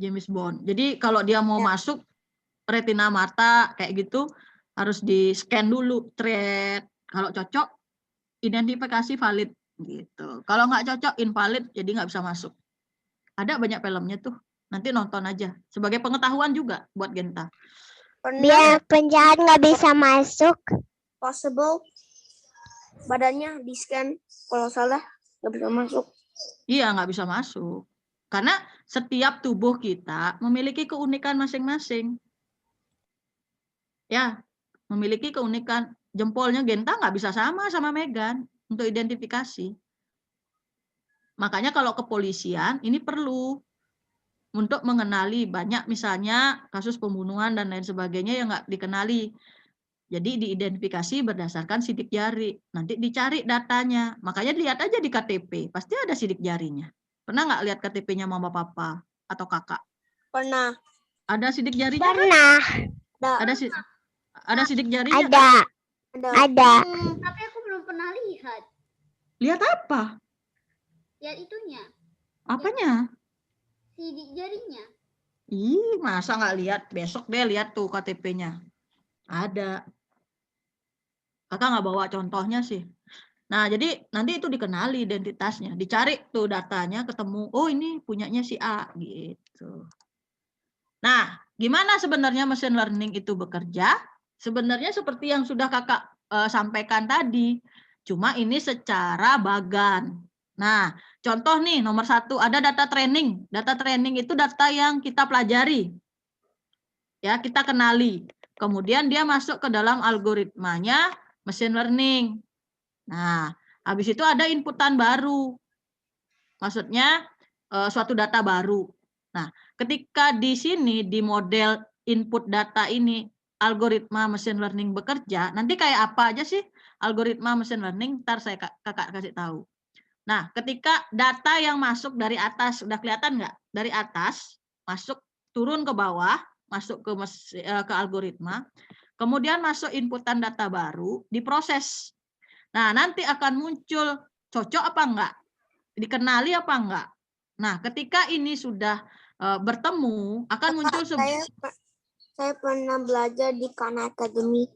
James Bond. Jadi kalau dia mau masuk retina mata kayak gitu harus di-scan dulu, thread. Kalau cocok identifikasi valid gitu. Kalau nggak cocok invalid jadi nggak bisa masuk. Ada banyak filmnya tuh. Nanti nonton aja sebagai pengetahuan juga buat Genta. Biar penjahat nggak bisa masuk. Possible badannya di scan, kalau salah nggak bisa masuk. Iya, nggak bisa masuk. Karena setiap tubuh kita memiliki keunikan masing-masing. Ya, memiliki keunikan. Jempolnya Genta nggak bisa sama Megan untuk identifikasi. Makanya kalau kepolisian ini perlu untuk mengenali banyak misalnya kasus pembunuhan dan lain sebagainya yang nggak dikenali. Jadi diidentifikasi berdasarkan sidik jari. Nanti dicari datanya. Makanya lihat aja di KTP. Pasti ada sidik jarinya. Pernah nggak lihat KTP-nya mama papa atau kakak? Pernah. Ada sidik jarinya kan? Pernah. Ada sidik jarinya kan? Ada. Ada. Tapi aku belum pernah lihat. Lihat apa? Lihat itunya, Apanya? sidik jarinya. Ih, masa nggak lihat? Besok deh lihat tuh KTP-nya. Ada. Kakak nggak bawa contohnya sih. Nah, jadi nanti itu dikenali identitasnya. Dicari tuh datanya, ketemu. Oh, ini punyanya si A. Gitu. Nah, gimana sebenarnya mesin learning itu bekerja? Sebenarnya seperti yang sudah kakak sampaikan tadi. Cuma ini secara bagan. Nah, contoh nih nomor 1 ada data training. Data training itu data yang kita pelajari. Ya, kita kenali. Kemudian dia masuk ke dalam algoritmanya machine learning. Nah, habis itu ada inputan baru. Maksudnya suatu data baru. Nah, ketika di sini di model input data ini algoritma machine learning bekerja, nanti kayak apa aja sih algoritma machine learning? Ntar saya kakak kasih tahu. Nah, ketika data yang masuk dari atas, udah kelihatan nggak? Dari atas, masuk turun ke bawah, masuk ke algoritma, kemudian masuk inputan data baru, diproses. Nah, nanti akan muncul cocok apa enggak? Dikenali apa enggak? Nah, ketika ini sudah bertemu, akan muncul Saya pernah belajar di Khan Academy.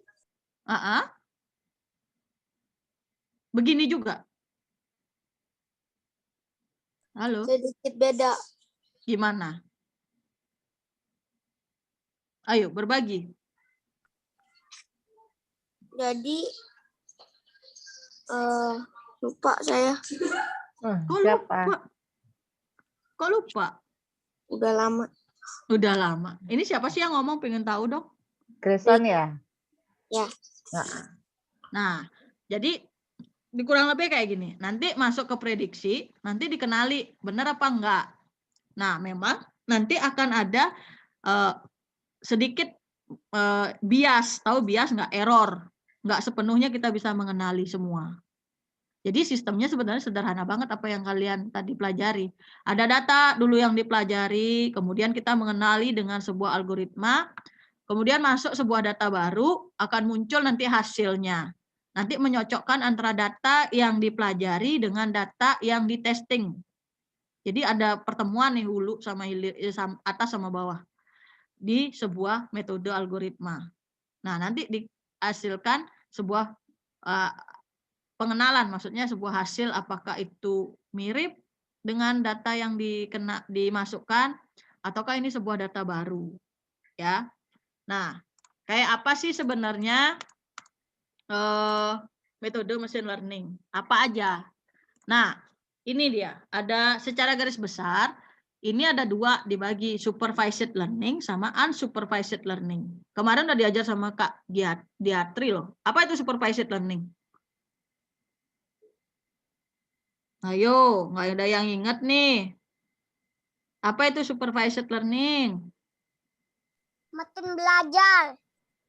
Begini juga. Halo, Sedikit beda. gimana? Ayo, berbagi. Jadi lupa saya. Kok Siapa? lupa? Kok lupa? Udah lama. Udah lama. Ini siapa sih yang ngomong? Pengen tahu dong. Grayson ya? Ya. Nah, jadi kurang lebih kayak gini. Nanti masuk ke prediksi, nanti dikenali benar apa enggak. Nah, memang nanti akan ada sedikit bias. Tahu bias enggak? Error. Enggak sepenuhnya kita bisa mengenali semua. Jadi sistemnya sebenarnya sederhana banget apa yang kalian tadi pelajari. Ada data dulu yang dipelajari, kemudian kita mengenali dengan sebuah algoritma, kemudian masuk sebuah data baru, akan muncul nanti hasilnya. Nanti menyocokkan antara data yang dipelajari dengan data yang ditesting. Jadi ada pertemuan nih hulu sama hilir, atas sama bawah di sebuah metode algoritma. Nah, nanti dihasilkan sebuah pengenalan, maksudnya sebuah hasil apakah itu mirip dengan data yang dimasukkan ataukah ini sebuah data baru, ya. Nah, kayak apa sih sebenarnya metode machine learning? Apa aja? Nah, ini dia. Ada secara garis besar, ini ada 2 dibagi, supervised learning sama unsupervised learning. Kemarin udah diajar sama Kak Diatri loh. Apa itu supervised learning? Ayo, nggak ada yang ingat nih. Apa itu supervised learning? Makin belajar.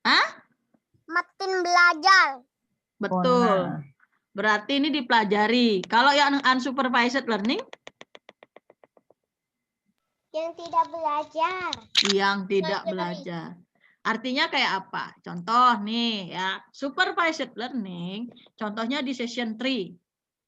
Hah? Makin belajar. Betul. Berarti ini dipelajari. Kalau yang unsupervised learning? Yang tidak belajar. Yang tidak belajar. Artinya kayak apa? Contoh nih ya, supervised learning, contohnya di session 3.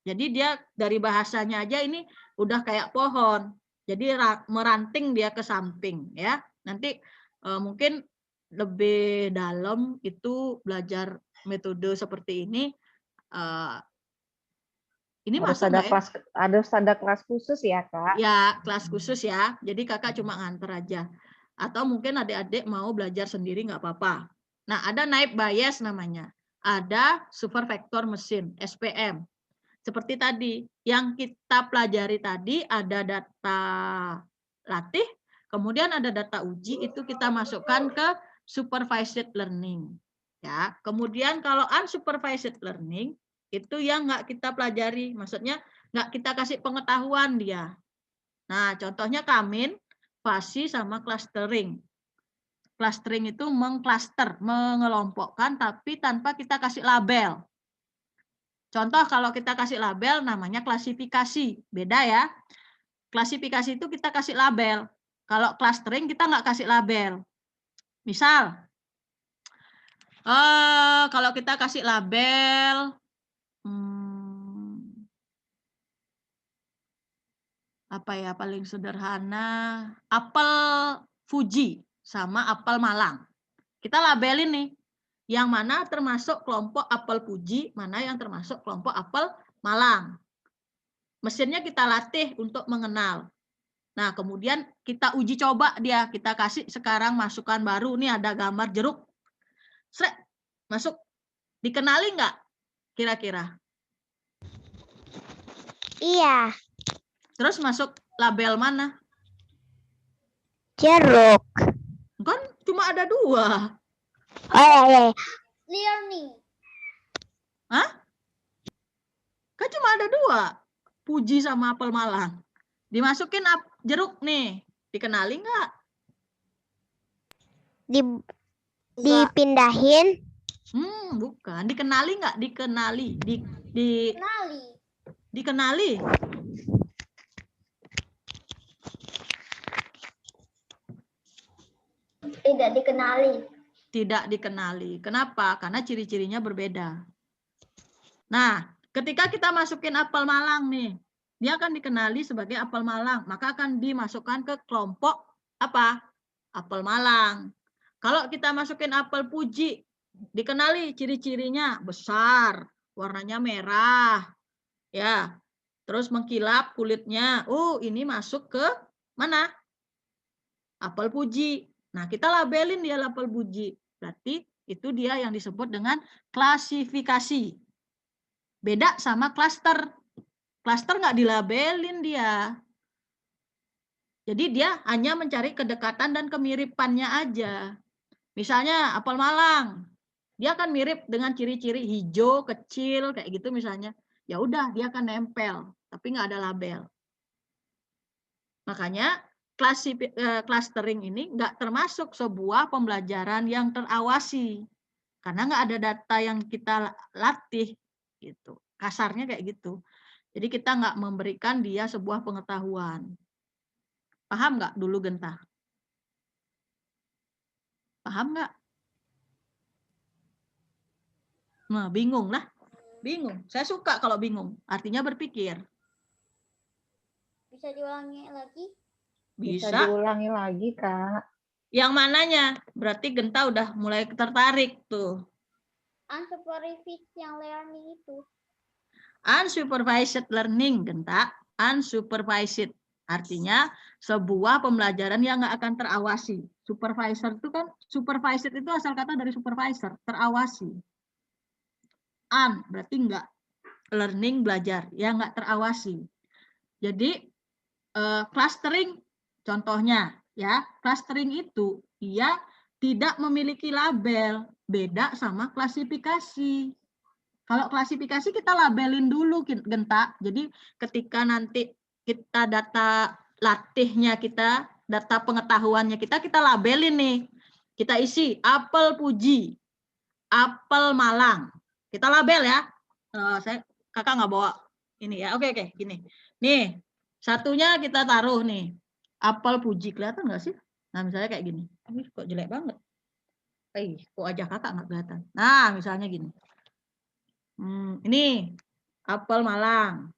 Jadi dia dari bahasanya aja ini udah kayak pohon. Jadi meranting dia ke samping ya. Nanti mungkin lebih dalam itu belajar metode seperti ini. Ini Harus masuk ada nggak ya? harus ada kelas khusus ya, Kak? Ya, kelas khusus ya. Jadi kakak cuma nganter aja. Atau mungkin adik-adik mau belajar sendiri nggak apa-apa. Nah, ada naive Bayes namanya. Ada super vector mesin, SPM. Seperti tadi, yang kita pelajari tadi ada data latih, kemudian ada data uji, itu kita masukkan ke supervised learning. Ya, kemudian kalau unsupervised learning itu yang nggak kita pelajari, maksudnya nggak kita kasih pengetahuan dia. Nah, contohnya Kamin, fasi sama clustering. Clustering itu mengcluster, mengelompokkan, tapi tanpa kita kasih label. Contoh kalau kita kasih label namanya klasifikasi, beda ya. Klasifikasi itu kita kasih label. Kalau clustering kita nggak kasih label. Misal, kalau kita kasih label, apa ya paling sederhana, apel Fuji sama apel Malang. Kita labelin nih, yang mana termasuk kelompok apel Fuji, mana yang termasuk kelompok apel Malang. Mesinnya kita latih untuk mengenal. Nah, kemudian kita uji coba dia, kita kasih sekarang masukan baru, nih ada gambar jeruk. Srek, masuk, dikenali nggak kira-kira? Iya, Terus masuk label mana? jeruk. Kan cuma ada 2. Oh iya. Learning. Hah? Kan cuma ada 2. Fuji sama apel Malang. Dimasukin jeruk nih. Dikenali nggak? Dipindahin. Bukan. Dikenali nggak? Dikenali. Kenali. Dikenali. Tidak dikenali. Tidak dikenali. Kenapa? Karena ciri-cirinya berbeda. Nah, ketika kita masukin apel Malang nih, dia akan dikenali sebagai apel Malang, maka akan dimasukkan ke kelompok apa? Apel Malang. Kalau kita masukin apel Fuji, dikenali ciri-cirinya besar, warnanya merah, ya, terus mengkilap kulitnya. Oh, ini masuk ke mana? Apel Fuji. Nah, kita labelin dia apel Fuji. Berarti itu dia yang disebut dengan klasifikasi. Beda sama cluster. Cluster nggak dilabelin dia. Jadi dia hanya mencari kedekatan dan kemiripannya aja. Misalnya apel Malang. Dia akan mirip dengan ciri-ciri hijau, kecil, kayak gitu misalnya. Ya udah, dia akan nempel, tapi nggak ada label. Makanya clustering ini nggak termasuk sebuah pembelajaran yang terawasi. Karena nggak ada data yang kita latih. Gitu. Kasarnya kayak gitu. Jadi kita nggak memberikan dia sebuah pengetahuan. Paham nggak dulu Genta? Paham nggak? Nah, bingung lah. Bingung. Saya suka kalau bingung. Artinya berpikir. Bisa diulangi lagi? Bisa Bisa. diulangi lagi, Kak. Yang mananya? Berarti Genta udah mulai tertarik tuh. Unsupervised yang learning itu. Unsupervised learning, Genta. Unsupervised. Artinya sebuah pembelajaran yang nggak akan terawasi. Supervisor itu kan, supervised itu asal kata dari supervisor, terawasi. Berarti nggak. Learning, belajar, yang nggak terawasi. Jadi, clustering, contohnya, ya, clustering itu dia tidak memiliki label, beda sama klasifikasi. Kalau klasifikasi kita labelin dulu, Genta. Jadi ketika nanti kita data latihnya kita, data pengetahuannya kita labelin nih. Kita isi apel Fuji, apel Malang. Kita label ya. Kakak nggak bawa ini ya. Oke, gini. Nih, satunya kita taruh nih. Apel Fuji, kelihatan nggak sih? Nah, misalnya kayak gini. Kok jelek banget. Kok aja kakak nggak kelihatan. Nah, misalnya gini. Ini apel Malang.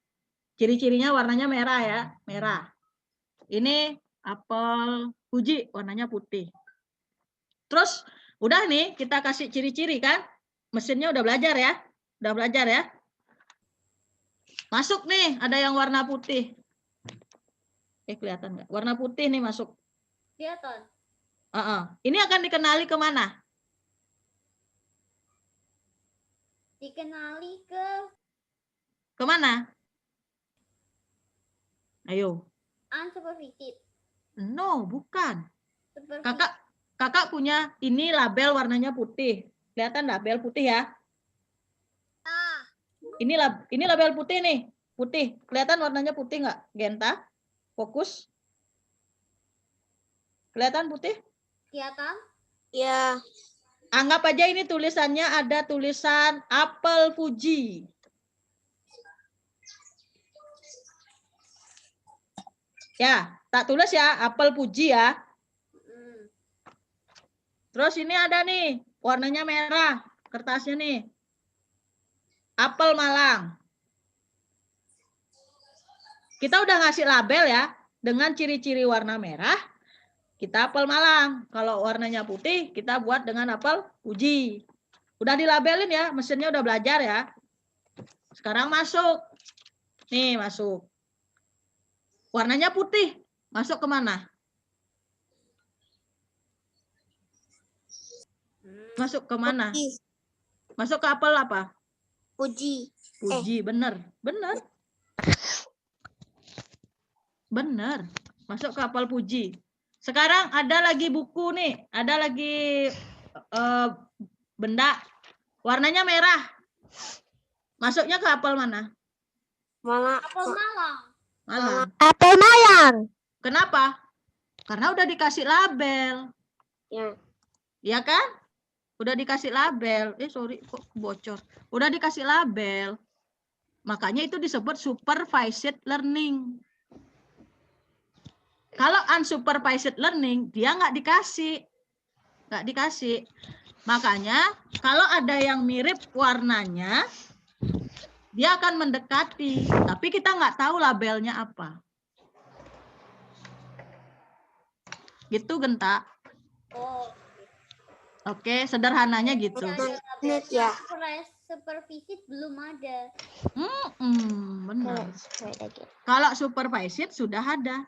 Ciri-cirinya warnanya merah ya, merah. Ini apel Fuji, warnanya putih. Terus udah nih kita kasih ciri-ciri kan? Mesinnya udah belajar ya? Udah belajar ya? Masuk nih, ada yang warna putih. Kelihatan nggak? Warna putih nih masuk. Kelihatan. Ini akan dikenali kemana? Dikenali Kemana? Ayo. Unsupervised. No, bukan. Supervised. Kakak punya ini label warnanya putih. Kelihatan label putih ya? Ini label putih nih. Putih. Kelihatan warnanya putih nggak, Genta? Fokus. Kelihatan putih? Kelihatan? Ya. Anggap aja ini tulisannya ada tulisan apel Fuji. Ya, tak tulis ya, apel Fuji ya. Terus ini ada nih, warnanya merah, kertasnya nih. Apel Malang. Kita udah ngasih label ya, dengan ciri-ciri warna merah, kita apel Malang. Kalau warnanya putih, kita buat dengan apel Fuji. Udah dilabelin ya, mesinnya udah belajar ya. Sekarang masuk. Nih, masuk. Warnanya putih. Masuk ke mana? Masuk ke mana? Masuk ke apel apa? Puji. Fuji, bener. Bener. Bener. Masuk ke apel Fuji. Sekarang ada lagi buku nih. Ada lagi benda. Warnanya merah. Masuknya ke apel mana? Apel Malang. Malang. Apel Malang. Kenapa? Karena udah dikasih label. Ya. Iya kan? Udah dikasih label. Sorry, kok bocor. Udah dikasih label. Makanya itu disebut supervised learning. Kalau unsupervised learning, dia nggak dikasih. Nggak dikasih. Makanya kalau ada yang mirip warnanya, dia akan mendekati. Tapi kita nggak tahu labelnya apa. Gitu, Genta. Oh, Oke, sederhananya gitu. Net ya. Supervised belum ada. Benar. Kalau supervised sudah ada.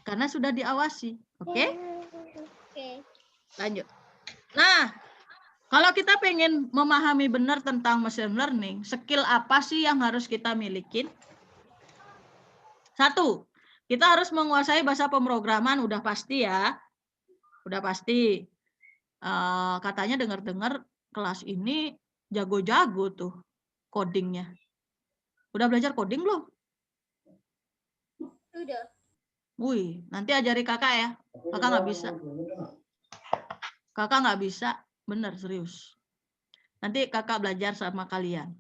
Karena sudah diawasi. Oke? Oke. Lanjut. Nah, kalau kita pengen memahami benar tentang machine learning, skill apa sih yang harus kita milikin? 1, kita harus menguasai bahasa pemrograman, udah pasti ya. Udah pasti. Katanya dengar-dengar kelas ini jago-jago tuh codingnya. Udah belajar coding belum? Sudah. Wih, nanti ajari kakak ya. Kakak nggak bisa. Kakak nggak bisa, bener serius. Nanti kakak belajar sama kalian.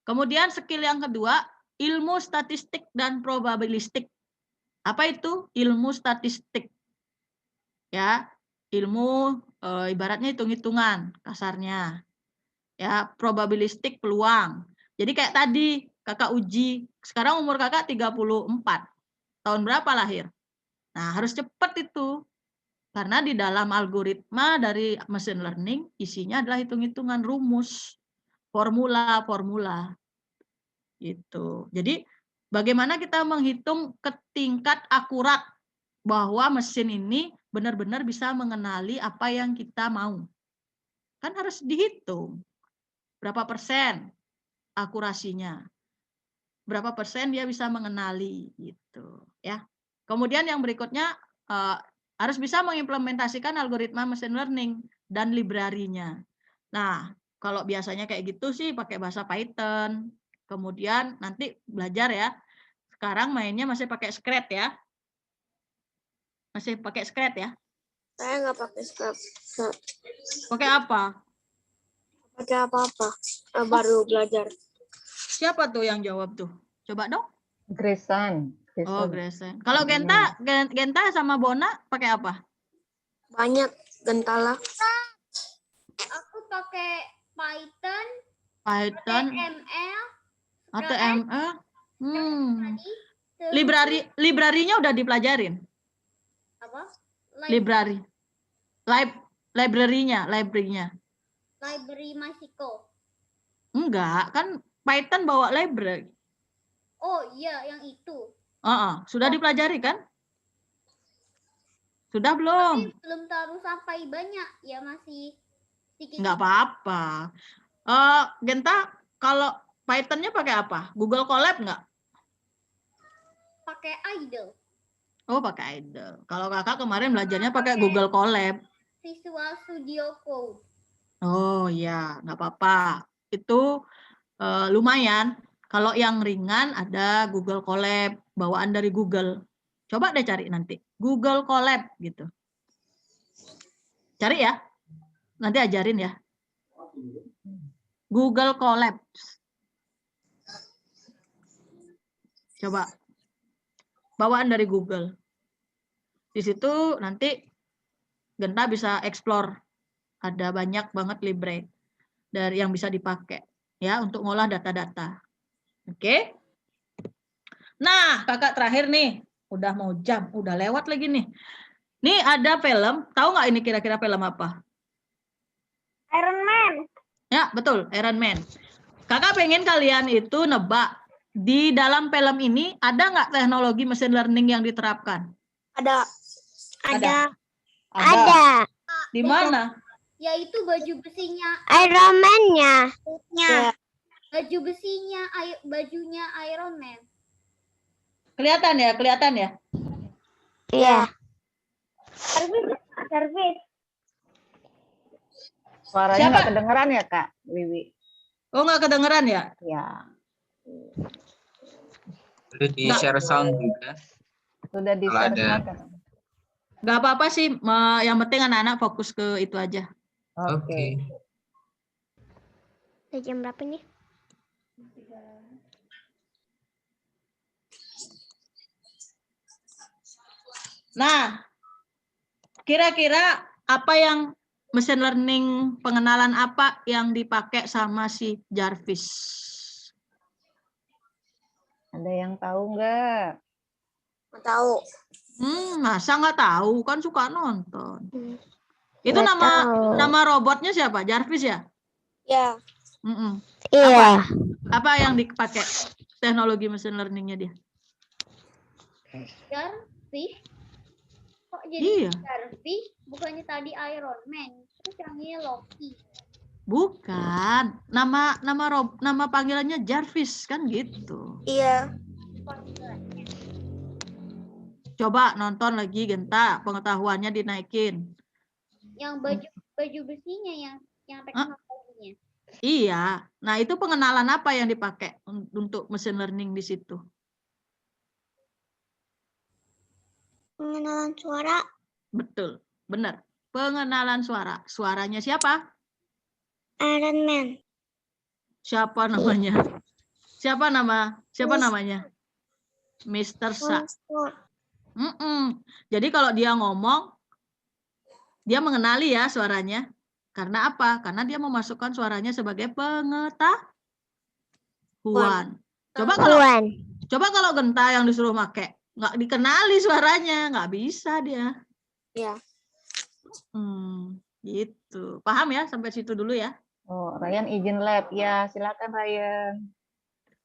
Kemudian skill yang kedua, ilmu statistik dan probabilistik. Apa itu ilmu statistik? Ya, ilmu ibaratnya hitung-hitungan kasarnya. Ya, probabilistik peluang. Jadi kayak tadi kakak uji, sekarang umur kakak 34. Tahun berapa lahir? Nah, harus cepat itu. Karena di dalam algoritma dari machine learning isinya adalah hitung-hitungan, rumus, formula-formula. Gitu. Jadi bagaimana kita menghitung ke tingkat akurat bahwa mesin ini benar-benar bisa mengenali apa yang kita mau. Kan harus dihitung. Berapa persen akurasinya? Berapa persen dia bisa mengenali gitu, ya. Kemudian yang berikutnya harus bisa mengimplementasikan algoritma machine learning dan library-nya. Nah, kalau biasanya kayak gitu sih pakai bahasa Python. Kemudian nanti belajar ya. Sekarang mainnya masih pakai Scratch ya. Masih pakai Scratch ya. Saya nggak pakai Scratch. Pakai apa? Pakai apa-apa. Baru belajar. Siapa tuh yang jawab tuh? Coba dong. Grayson. Oh, Grayson. Kalau Genta sama Bona pakai apa? Banyak Gentala. Aku pakai Python, Python, HTML, HTML. tadi, Library-nya udah dipelajarin. apa? Library. Library-nya. Library Masiko. Enggak, kan Python bawa library. Oh iya, yang itu. Sudah dipelajari kan? Sudah belum? Tapi belum terlalu sampai banyak, ya masih sedikit. Enggak apa-apa. Genta, kalau Python-nya pakai apa? Google Colab nggak? Pakai Idle. Oh, pakai Idle. Kalau kakak kemarin belajarnya pakai Google Colab. Visual Studio Code. Oh ya, nggak apa-apa. Itu lumayan. Kalau yang ringan ada Google Colab, bawaan dari Google. Coba deh cari nanti. Google Colab gitu. Cari ya. Nanti ajarin ya. Google Colab. Coba. Bawaan dari Google. Di situ nanti Genta bisa explore. Ada banyak banget libre dari yang bisa dipakai ya untuk ngolah data-data. Oke. Nah, kakak terakhir nih. Udah mau jam, udah lewat lagi nih. Nih ada film, tahu nggak ini kira-kira film apa? Iron Man. Ya, betul, Iron Man. Kakak pengen kalian itu nebak, di dalam film ini ada nggak teknologi mesin learning yang diterapkan? Ada. Ada. Di mana? Yaitu baju besinya, Iron Man-nya. baju besinya, bajunya Iron Man. Kelihatan ya, kelihatan ya. Iya. Suaranya Siapa? nggak kedengeran ya Kak Wiwi? Oh, nggak kedengeran ya? Ya, Perlu di share sound juga. sudah di Kalau share ada. semua kan? Nggak apa-apa sih, yang penting anak-anak fokus ke itu aja. Oke. Udah jam berapa nih? Nah, kira-kira apa yang mesin learning, pengenalan apa yang dipakai sama si Jarvis? Ada yang tahu nggak? Nggak tahu. Masa nggak tahu? Kan suka nonton. Itu Nggak tahu. nama robotnya siapa? Jarvis ya? Ya. Mm-mm. Iya. Apa yang dipakai teknologi mesin learningnya dia? Jarvis. Kok jadi Iya. Jarvis? Bukannya tadi Iron Man. Terus yang ini Loki. Bukan. Nama panggilannya Jarvis kan gitu. Iya. Coba nonton lagi Genta, pengetahuannya dinaikin. Yang baju besinya yang teknologinya. Iya. Nah, itu pengenalan apa yang dipakai untuk mesin learning di situ? Pengenalan suara. Betul. Benar. Pengenalan suara. Suaranya siapa? Iron Man. Siapa namanya? Siapa namanya? Mr. Sa. Jadi kalau dia ngomong, dia mengenali ya suaranya. Karena apa? Karena dia memasukkan suaranya sebagai pengetahuan. Coba kalau Genta yang disuruh pakai, nggak dikenali suaranya, nggak bisa dia. Iya. Gitu. Paham ya? Sampai situ dulu ya. Oh, Ryan izin lab. Ya, silakan Ryan.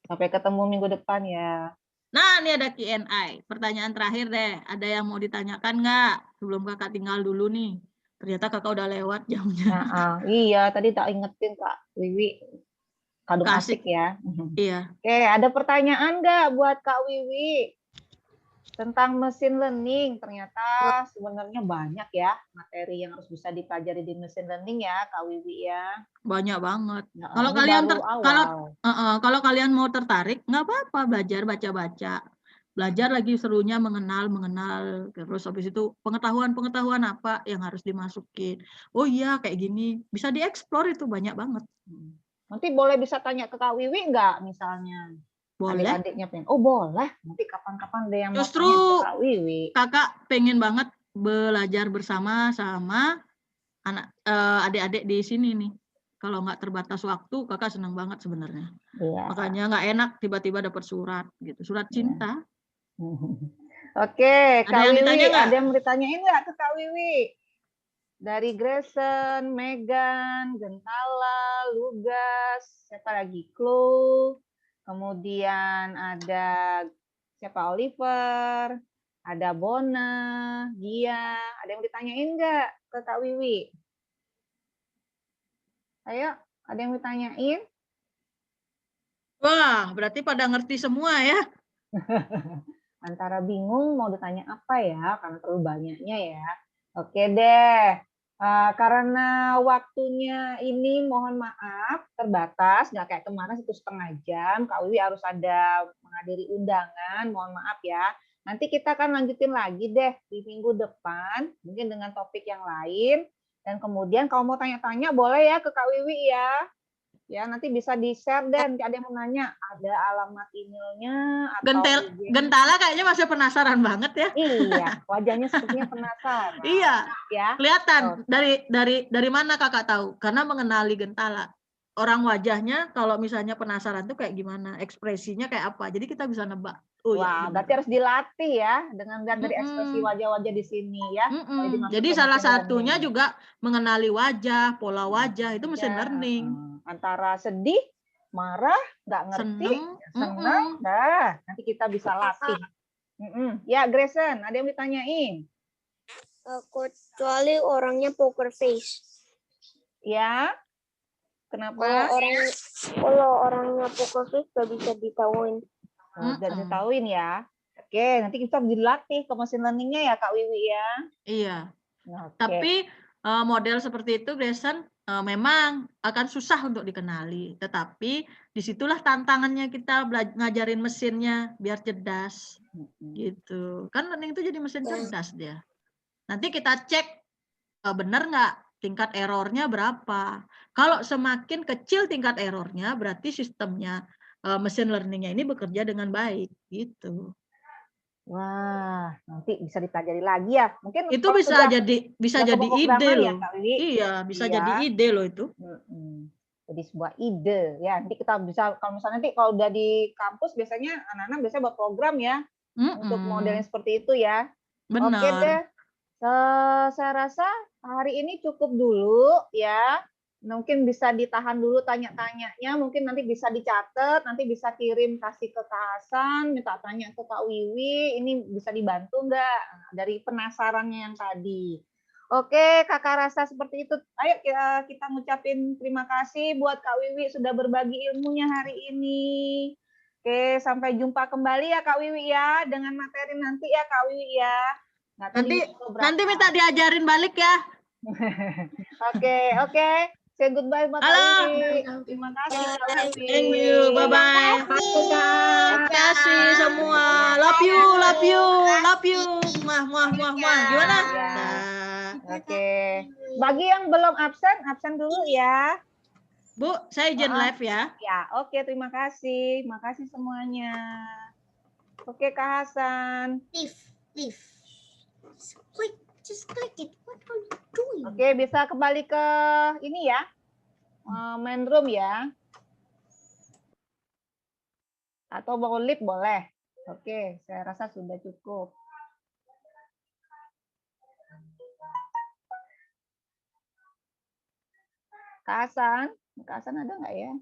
Sampai ketemu minggu depan ya. Nah, ini ada Q&A. Pertanyaan terakhir deh. Ada yang mau ditanyakan nggak? Sebelum kakak tinggal dulu nih. Ternyata kakak udah lewat jamnya. Nah, iya, tadi tak ingetin Kak Wiwi. Kadung Kasih. asik ya. Iya. Oke, ada pertanyaan nggak buat Kak Wiwi? Tentang mesin learning, ternyata sebenarnya banyak ya materi yang harus bisa dipelajari di mesin learning ya, Kak Wiwi ya. Banyak banget. Nah, Kalau ini kalian baru awal. kalau kalian mau tertarik, nggak apa-apa belajar baca-baca. Belajar lagi serunya mengenal, terus habis itu pengetahuan apa yang harus dimasukin. Oh iya, kayak gini. Bisa dieksplor itu banyak banget. Nanti boleh bisa tanya ke Kak Wiwi nggak misalnya? Boleh. Adik-adiknya pengen. Oh, boleh. Nanti kapan-kapan ada yang mau Justru tanya ke Kak Wiwi. kakak pengen banget belajar bersama sama adik-adik di sini nih. Kalau nggak terbatas waktu, kakak senang banget sebenarnya. Iya. Makanya nggak enak tiba-tiba dapat surat gitu, surat cinta. Oke, Ada Kak yang Wiwi, ditanya nggak? ada yang mau ditanyain nggak ke Kak Wiwi? Dari Grayson, Megan, Gentala, Lugas, siapa lagi? Chloe, kemudian ada siapa? Oliver, ada Bona, Gia. Ada yang ditanyain nggak ke Kak Wiwi? Ayo, ada yang ditanyain? Wah, berarti pada ngerti semua ya. Antara bingung mau ditanya apa ya, karena terlalu banyaknya ya. Oke deh. Karena waktunya ini mohon maaf terbatas, nggak kayak kemarin 1,5 jam. Kak Wiwi harus ada menghadiri undangan, mohon maaf ya. Nanti kita akan lanjutin lagi deh di minggu depan, mungkin dengan topik yang lain. Dan kemudian kalau mau tanya-tanya boleh ya ke Kak Wiwi ya. Ya, nanti bisa di-share deh. Nanti ada yang mau nanya, ada alamat emailnya atau IG-nya. Gentala kayaknya masih penasaran banget ya. Iya, wajahnya sepertinya penasaran. Iya, Ya. kelihatan. Dari mana kakak tahu? Karena mengenali Gentala. Orang wajahnya kalau misalnya penasaran tuh kayak gimana, ekspresinya kayak apa. Jadi kita bisa nebak. Oh ya, Wah, benar. berarti harus dilatih ya dengan lihat dari ekspresi wajah-wajah di sini ya. Jadi salah satunya juga mengenali wajah, pola wajah itu mesin learning. Antara sedih, marah, nggak ngerti, senang, nah nanti kita bisa latih. Ya, Grayson, ada yang ditanyain? Kecuali orangnya poker face. Ya, kenapa? Kalau orangnya poker face nggak bisa ditahuin. Udah ditahuin ya. Oke, nanti kita dilatih ke mesin learning-nya ya Kak Wiwi ya. Iya. Oke. Tapi model seperti itu Grayson memang akan susah untuk dikenali. Tetapi disitulah tantangannya kita ngajarin mesinnya biar cerdas. Gitu. Kan learning itu jadi mesin cerdas dia. Nanti kita cek benar nggak tingkat errornya berapa. Kalau semakin kecil tingkat errornya berarti sistemnya mesin learning-nya ini bekerja dengan baik gitu. Wah, nanti bisa dipelajari lagi ya. Mungkin itu bisa jadi ide loh. Ya, iya, bisa jadi ide loh itu. Jadi sebuah ide ya. Nanti kita bisa kalau misalnya nanti kalau udah di kampus biasanya anak-anak biasanya buat program ya untuk modelnya seperti itu ya. Benar. Oke deh. Saya rasa hari ini cukup dulu ya. Mungkin bisa ditahan dulu tanya-tanyanya, mungkin nanti bisa dicatat, nanti bisa kirim kasih ke Kak Hasan, minta tanya ke Kak Wiwi, ini bisa dibantu nggak dari penasarannya yang tadi. Oke, Kakak rasa seperti itu. Ayo kita ngucapin terima kasih buat Kak Wiwi sudah berbagi ilmunya hari ini. Oke, sampai jumpa kembali ya Kak Wiwi ya, dengan materi nanti ya Kak Wiwi ya. Nanti minta diajarin balik ya. Oke. Say goodbye buat Kak Wiwi. Terima kasih Kak Wiwi. Thank you. Bye-bye. Terima kasih semua. Love you. Muah. Gimana? Ya. Oke. Bagi yang belum absen dulu ya. Bu, saya izin live ya. Ya, oke. Terima kasih. Makasih semuanya. Oke, Kak Hasan. Leave. Just click it. What are you doing? Oke, bisa kembali ke ini ya, main room ya. Atau mau live boleh. Oke, saya rasa sudah cukup. Kak Hasan ada nggak ya?